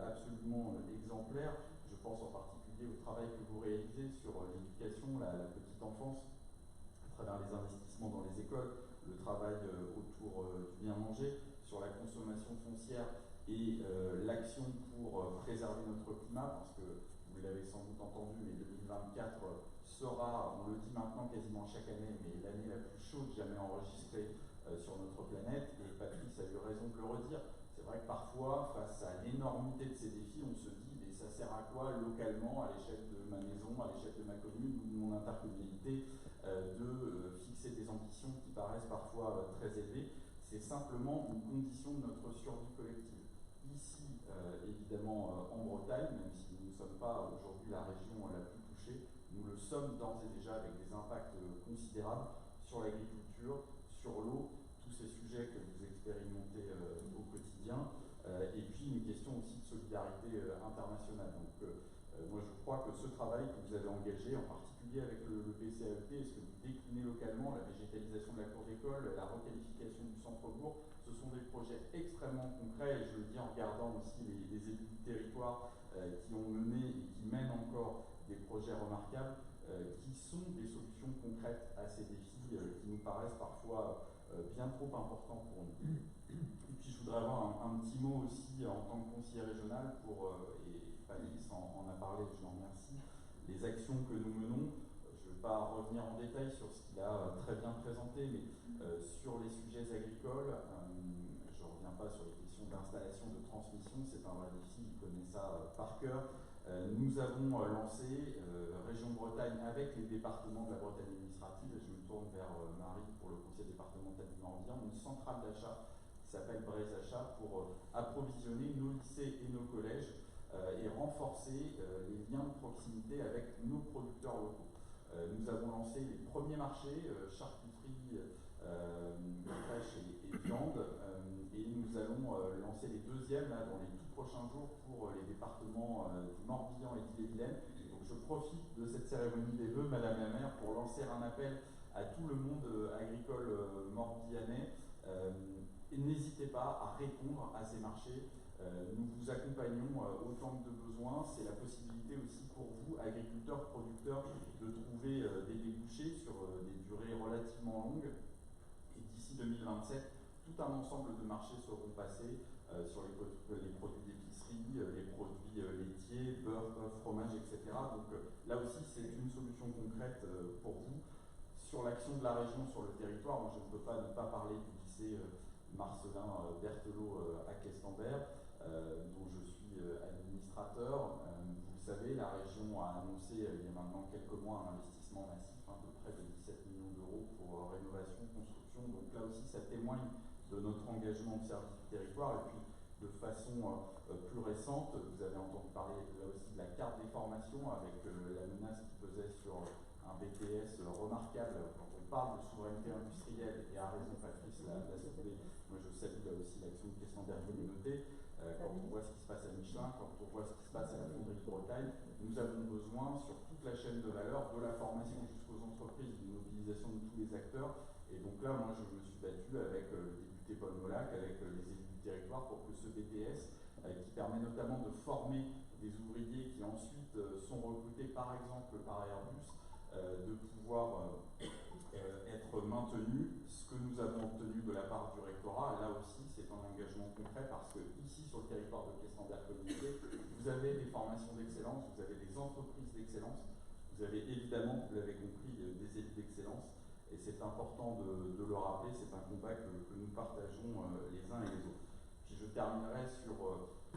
absolument exemplaires. Je pense en particulier au travail que vous réalisez sur l'éducation, la petite enfance, à travers les investissements dans les écoles, le travail autour du bien manger, sur la consommation foncière et l'action pour préserver notre climat, parce que vous l'avez sans doute entendu, mais 2024 sera, on le dit maintenant quasiment chaque année, mais l'année la plus chaude jamais enregistrée sur notre planète. Et Patrice a eu raison de le redire. C'est vrai que parfois, face à l'énormité de ces défis, on se dit, mais ça sert à quoi localement, à l'échelle de ma maison, à l'échelle de ma commune ou de mon intercommunalité, de fixer des ambitions qui paraissent parfois très élevées. C'est simplement une condition de notre survie collective. Ici, évidemment, en Bretagne, même si nous ne sommes pas aujourd'hui la région la plus touchée, nous le sommes d'ores et déjà avec des impacts considérables sur l'agriculture, sur l'eau, tous ces sujets que vous expérimentez au quotidien, et puis une question aussi de solidarité internationale. Donc, moi, je crois que ce travail que vous avez engagé, en particulier avec le PCAET, et ce que vous déclinez localement, la végétalisation de la cour d'école, la requalification du centre-bourg, ce sont des projets extrêmement extrêmement concret, et je le dis en regardant aussi les élus du territoire qui ont mené et qui mènent encore des projets remarquables, qui sont des solutions concrètes à ces défis qui nous paraissent parfois bien trop importants pour nous. Et puis je voudrais avoir un petit mot aussi en tant que conseiller régional et Panis en a parlé, je l'en remercie, les actions que nous menons. Je ne vais pas revenir en détail sur ce qu'il a très bien présenté, mais sur les sujets agricoles, je ne reviens pas sur les questions d'installation, de transmission, c'est un vrai défi, il connaît ça par cœur. Nous avons lancé, Région Bretagne, avec les départements de la Bretagne administrative, et je me tourne vers Marie pour le conseil départemental du Morbihan, une centrale d'achat qui s'appelle Braise Achat pour approvisionner nos lycées et nos collèges et renforcer les liens de proximité avec nos producteurs locaux. Nous avons lancé les premiers marchés, charcuterie, crèche et viande, et nous allons lancer les deuxièmes là, dans les tout prochains jours pour les départements du Morbihan et d'Ille-et-Vilaine. Donc je profite de cette cérémonie des vœux, Madame la maire, pour lancer un appel à tout le monde agricole morbihanais. Et n'hésitez pas à répondre à ces marchés. Nous vous accompagnons autant que de besoin. C'est la possibilité aussi pour vous, agriculteurs, producteurs, de trouver des débouchés sur des durées relativement longues. Et d'ici 2027, tout un ensemble de marchés seront passés sur les produits d'épicerie, les produits laitiers, beurre, fromage, etc. Donc là aussi, c'est une solution concrète pour vous. Sur l'action de la région sur le territoire, moi je ne peux pas ne pas parler du lycée Marcelin Berthelot à Questembert, dont je suis administrateur. Vous le savez, la région a annoncé il y a maintenant quelques mois un investissement massif de près de 17 millions d'euros pour rénovation, construction. Donc là aussi, ça témoigne de notre engagement au service du territoire. Et puis, de façon plus récente, vous avez entendu parler là aussi de la carte des formations avec la menace qui pesait sur un BTS remarquable quand on parle de souveraineté industrielle, et à raison Patrice l'a soulevé. Moi je salue là aussi l'action de Questembert Communauté, quand on voit ce qui se passe à Michelin, quand on voit ce qui se passe à la Fonderie de Bretagne, nous avons besoin sur toute la chaîne de valeur, de la formation jusqu'aux entreprises, d'une mobilisation de tous les acteurs. Et donc là, moi je me suis battu avec le député Paul Molac, avec les élus du territoire pour que ce BTS, qui permet notamment de former des ouvriers qui ensuite sont recrutés par exemple par Airbus, de pouvoir être maintenu. Ce que nous avons obtenu de la part du rectorat, là aussi, c'est un engagement concret parce que ici, sur le territoire de Questembert Communauté, vous avez des formations d'excellence, vous avez des entreprises d'excellence, vous avez évidemment, vous l'avez compris, des élus d'excellence, et c'est important de le rappeler, c'est un combat que nous partageons les uns et les autres. Puis je terminerai sur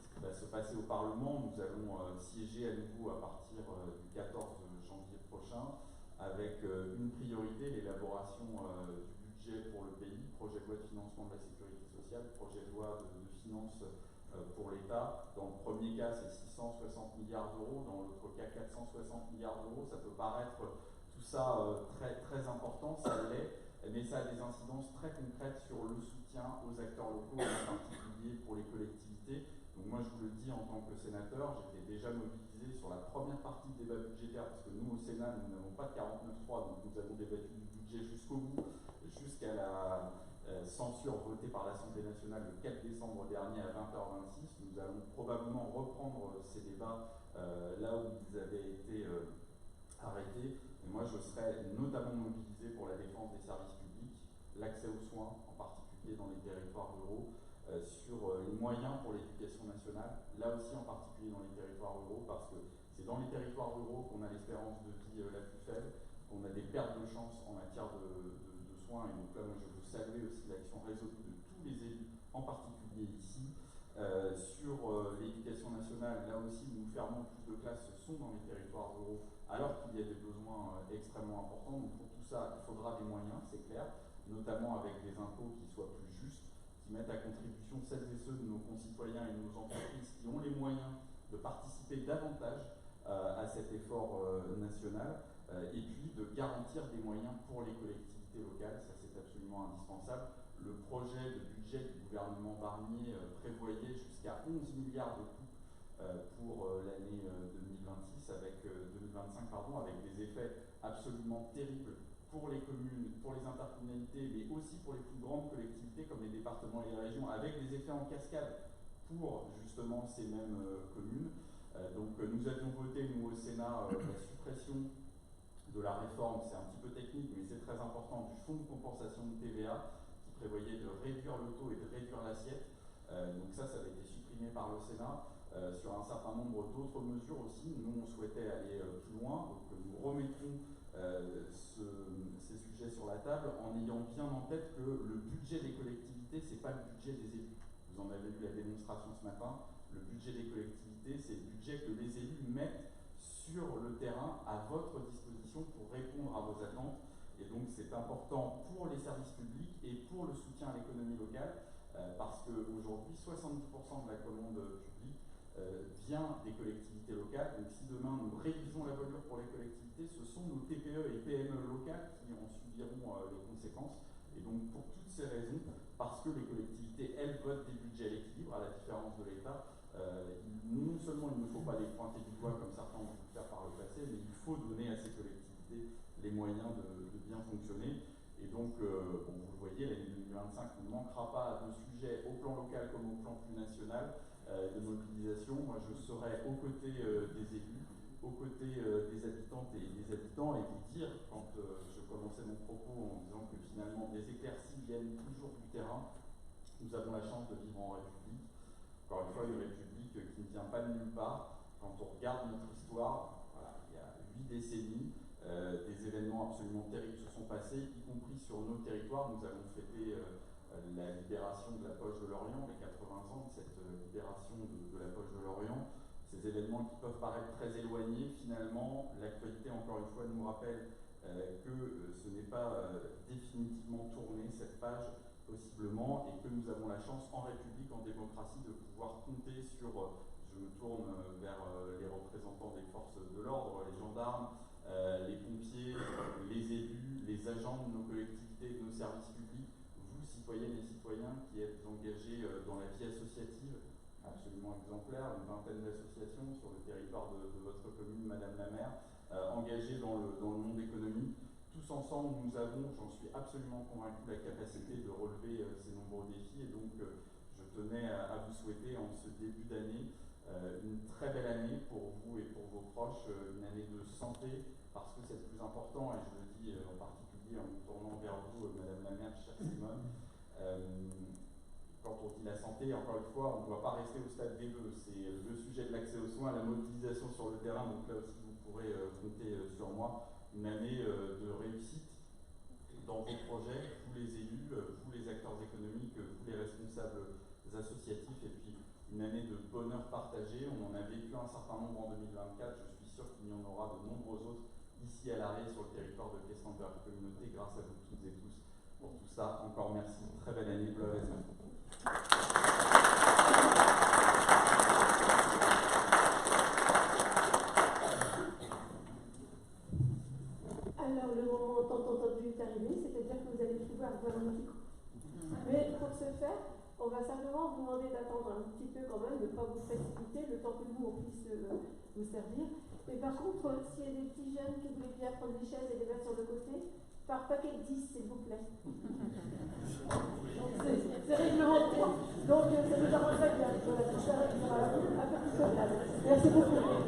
ce qui va se passer au Parlement. Nous allons siéger à nouveau à partir du 14 janvier prochain, avec une priorité, l'élaboration du budget pour le pays, projet de loi de financement de la sécurité sociale, projet de loi de finances pour l'État. Dans le premier cas, c'est 660 milliards d'euros, dans l'autre cas, 460 milliards d'euros. Ça peut paraître tout ça très, très important, ça l'est, mais ça a des incidences très concrètes sur le soutien aux acteurs locaux, en particulier pour les collectivités. Donc moi je vous le dis en tant que sénateur, j'étais déjà mobilisé sur la première partie du débat budgétaire, parce que nous au Sénat, nous n'avons pas de 49.3, donc nous avons débattu du budget jusqu'au bout, jusqu'à la censure votée par l'Assemblée nationale le 4 décembre dernier à 20h26. Nous allons probablement reprendre ces débats là où ils avaient été arrêtés. Et moi je serai notamment mobilisé pour la défense des services publics, l'accès aux soins, en particulier dans les territoires ruraux, sur les moyens pour l'éducation nationale, là aussi en particulier dans les territoires ruraux, parce que c'est dans les territoires ruraux qu'on a l'espérance de vie la plus faible, qu'on a des pertes de chance en matière de soins, et donc là moi je veux saluer aussi l'action résolue de tous les élus, en particulier ici. Sur l'éducation nationale, là aussi nous fermons plus de classes, ce sont dans les territoires ruraux, alors qu'il y a des besoins extrêmement importants. Donc pour tout ça, il faudra des moyens, c'est clair, notamment avec des impôts qui soient plus justes, qui mettent à contribution celles et ceux de nos concitoyens et de nos entreprises qui ont les moyens de participer davantage à cet effort national, et puis de garantir des moyens pour les collectivités locales, ça c'est absolument indispensable. Le projet de budget du gouvernement Barnier prévoyait jusqu'à 11 milliards de coûts pour l'année 2025, avec des effets absolument terribles pour les communes, pour les intercommunalités, mais aussi pour les plus grandes collectivités comme les départements et les régions, avec des effets en cascade pour justement ces mêmes communes. Donc nous avions voté, nous au Sénat, la suppression de la réforme, c'est un petit peu technique, mais c'est très important, du fonds de compensation de TVA, qui prévoyait de réduire le taux et de réduire l'assiette. Donc ça avait été supprimé par le Sénat. Sur un certain nombre d'autres mesures aussi, nous on souhaitait aller plus loin, donc nous remettons ces sujets sur la table en ayant bien en tête que le budget des collectivités, c'est pas le budget des élus. Vous en avez vu la démonstration ce matin. Le budget des collectivités, c'est le budget que les élus mettent sur le terrain à votre disposition pour répondre à vos attentes. Et donc c'est important pour les services publics et pour le soutien à l'économie locale, parce qu'aujourd'hui, 70% de la commande publique vient des collectivités locales. Donc si demain nous révisons la voilure pour les collectivités, ce sont nos TPE et PME locales qui en subiront les conséquences. Et donc pour toutes ces raisons, parce que les collectivités, elles, votent des budgets à l'équilibre, à la différence de l'État, non seulement il ne faut pas les pointer du doigt comme certains ont pu le faire par le passé, mais il faut donner à ces collectivités les moyens de bien fonctionner. Et donc, bon, vous le voyez, l'année 2025 ne manquera pas de sujets au plan local comme au plan plus national de mobilisation. Moi, je serai aux côtés des élus, aux côtés des habitantes et des habitants, et vous dire, quand je commençais mon propos en disant que finalement des éclaircies viennent toujours du terrain, nous avons la chance de vivre en République. Encore une fois, une République qui ne vient pas de nulle part. Quand on regarde notre histoire, voilà, il y a 8 décennies, des événements absolument terribles se sont passés, y compris sur nos territoires. Nous avons fêté la libération de la poche de l'Orient, les 80 ans de cette libération de la poche de l'Orient. Ces événements qui peuvent paraître très éloignés, finalement, l'actualité, encore une fois, nous rappelle que ce n'est pas définitivement tourné, cette page, possiblement, et que nous avons la chance, en République, en démocratie, de pouvoir compter sur, je me tourne vers les représentants des forces de l'ordre, les gendarmes, les pompiers, les élus, les agents de nos collectivités, de nos services publics, vous, citoyennes et citoyens, qui êtes engagés dans la vie associative, absolument exemplaire, une vingtaine d'associations sur le territoire de votre commune, Madame la maire, engagés dans le monde économique. Tous ensemble, nous avons, j'en suis absolument convaincu, la capacité de relever ces nombreux défis. Et donc, je tenais à vous souhaiter, en ce début d'année, une très belle année pour vous et pour vos proches, une année de santé, parce que c'est le plus important, et je le dis en particulier en me tournant vers vous, Madame la maire, chère Simone. Quand on dit la santé, encore une fois, on ne doit pas rester au stade des vœux. C'est le sujet de l'accès aux soins, la mobilisation sur le terrain, donc là aussi vous pourrez compter sur moi. Une année de réussite dans vos projets, vous les élus, vous les acteurs économiques, vous les responsables associatifs, et puis une année de bonheur partagé. On en a vécu un certain nombre en 2024, je suis sûr qu'il y en aura de nombreux autres ici à l'Arrée, sur le territoire de Questenberg Communauté, grâce à vous toutes et tous. Pour tout ça, encore merci, très belle année, Alors, le moment tant entendu est arrivé, c'est-à-dire que vous allez pouvoir voir le micro. Mais pour ce faire, on va simplement vous demander d'attendre un petit peu quand même, de ne pas vous précipiter, le temps que nous, on puisse vous servir. Mais par contre, s'il y a des petits jeunes qui voulaient bien prendre des chaises et les mettre sur le côté, par paquet de 10, s'il vous plaît. C'est réglementaire. Donc, ça nous arrangerait bien. Voilà, ça sera un peu plus convenable. Merci beaucoup.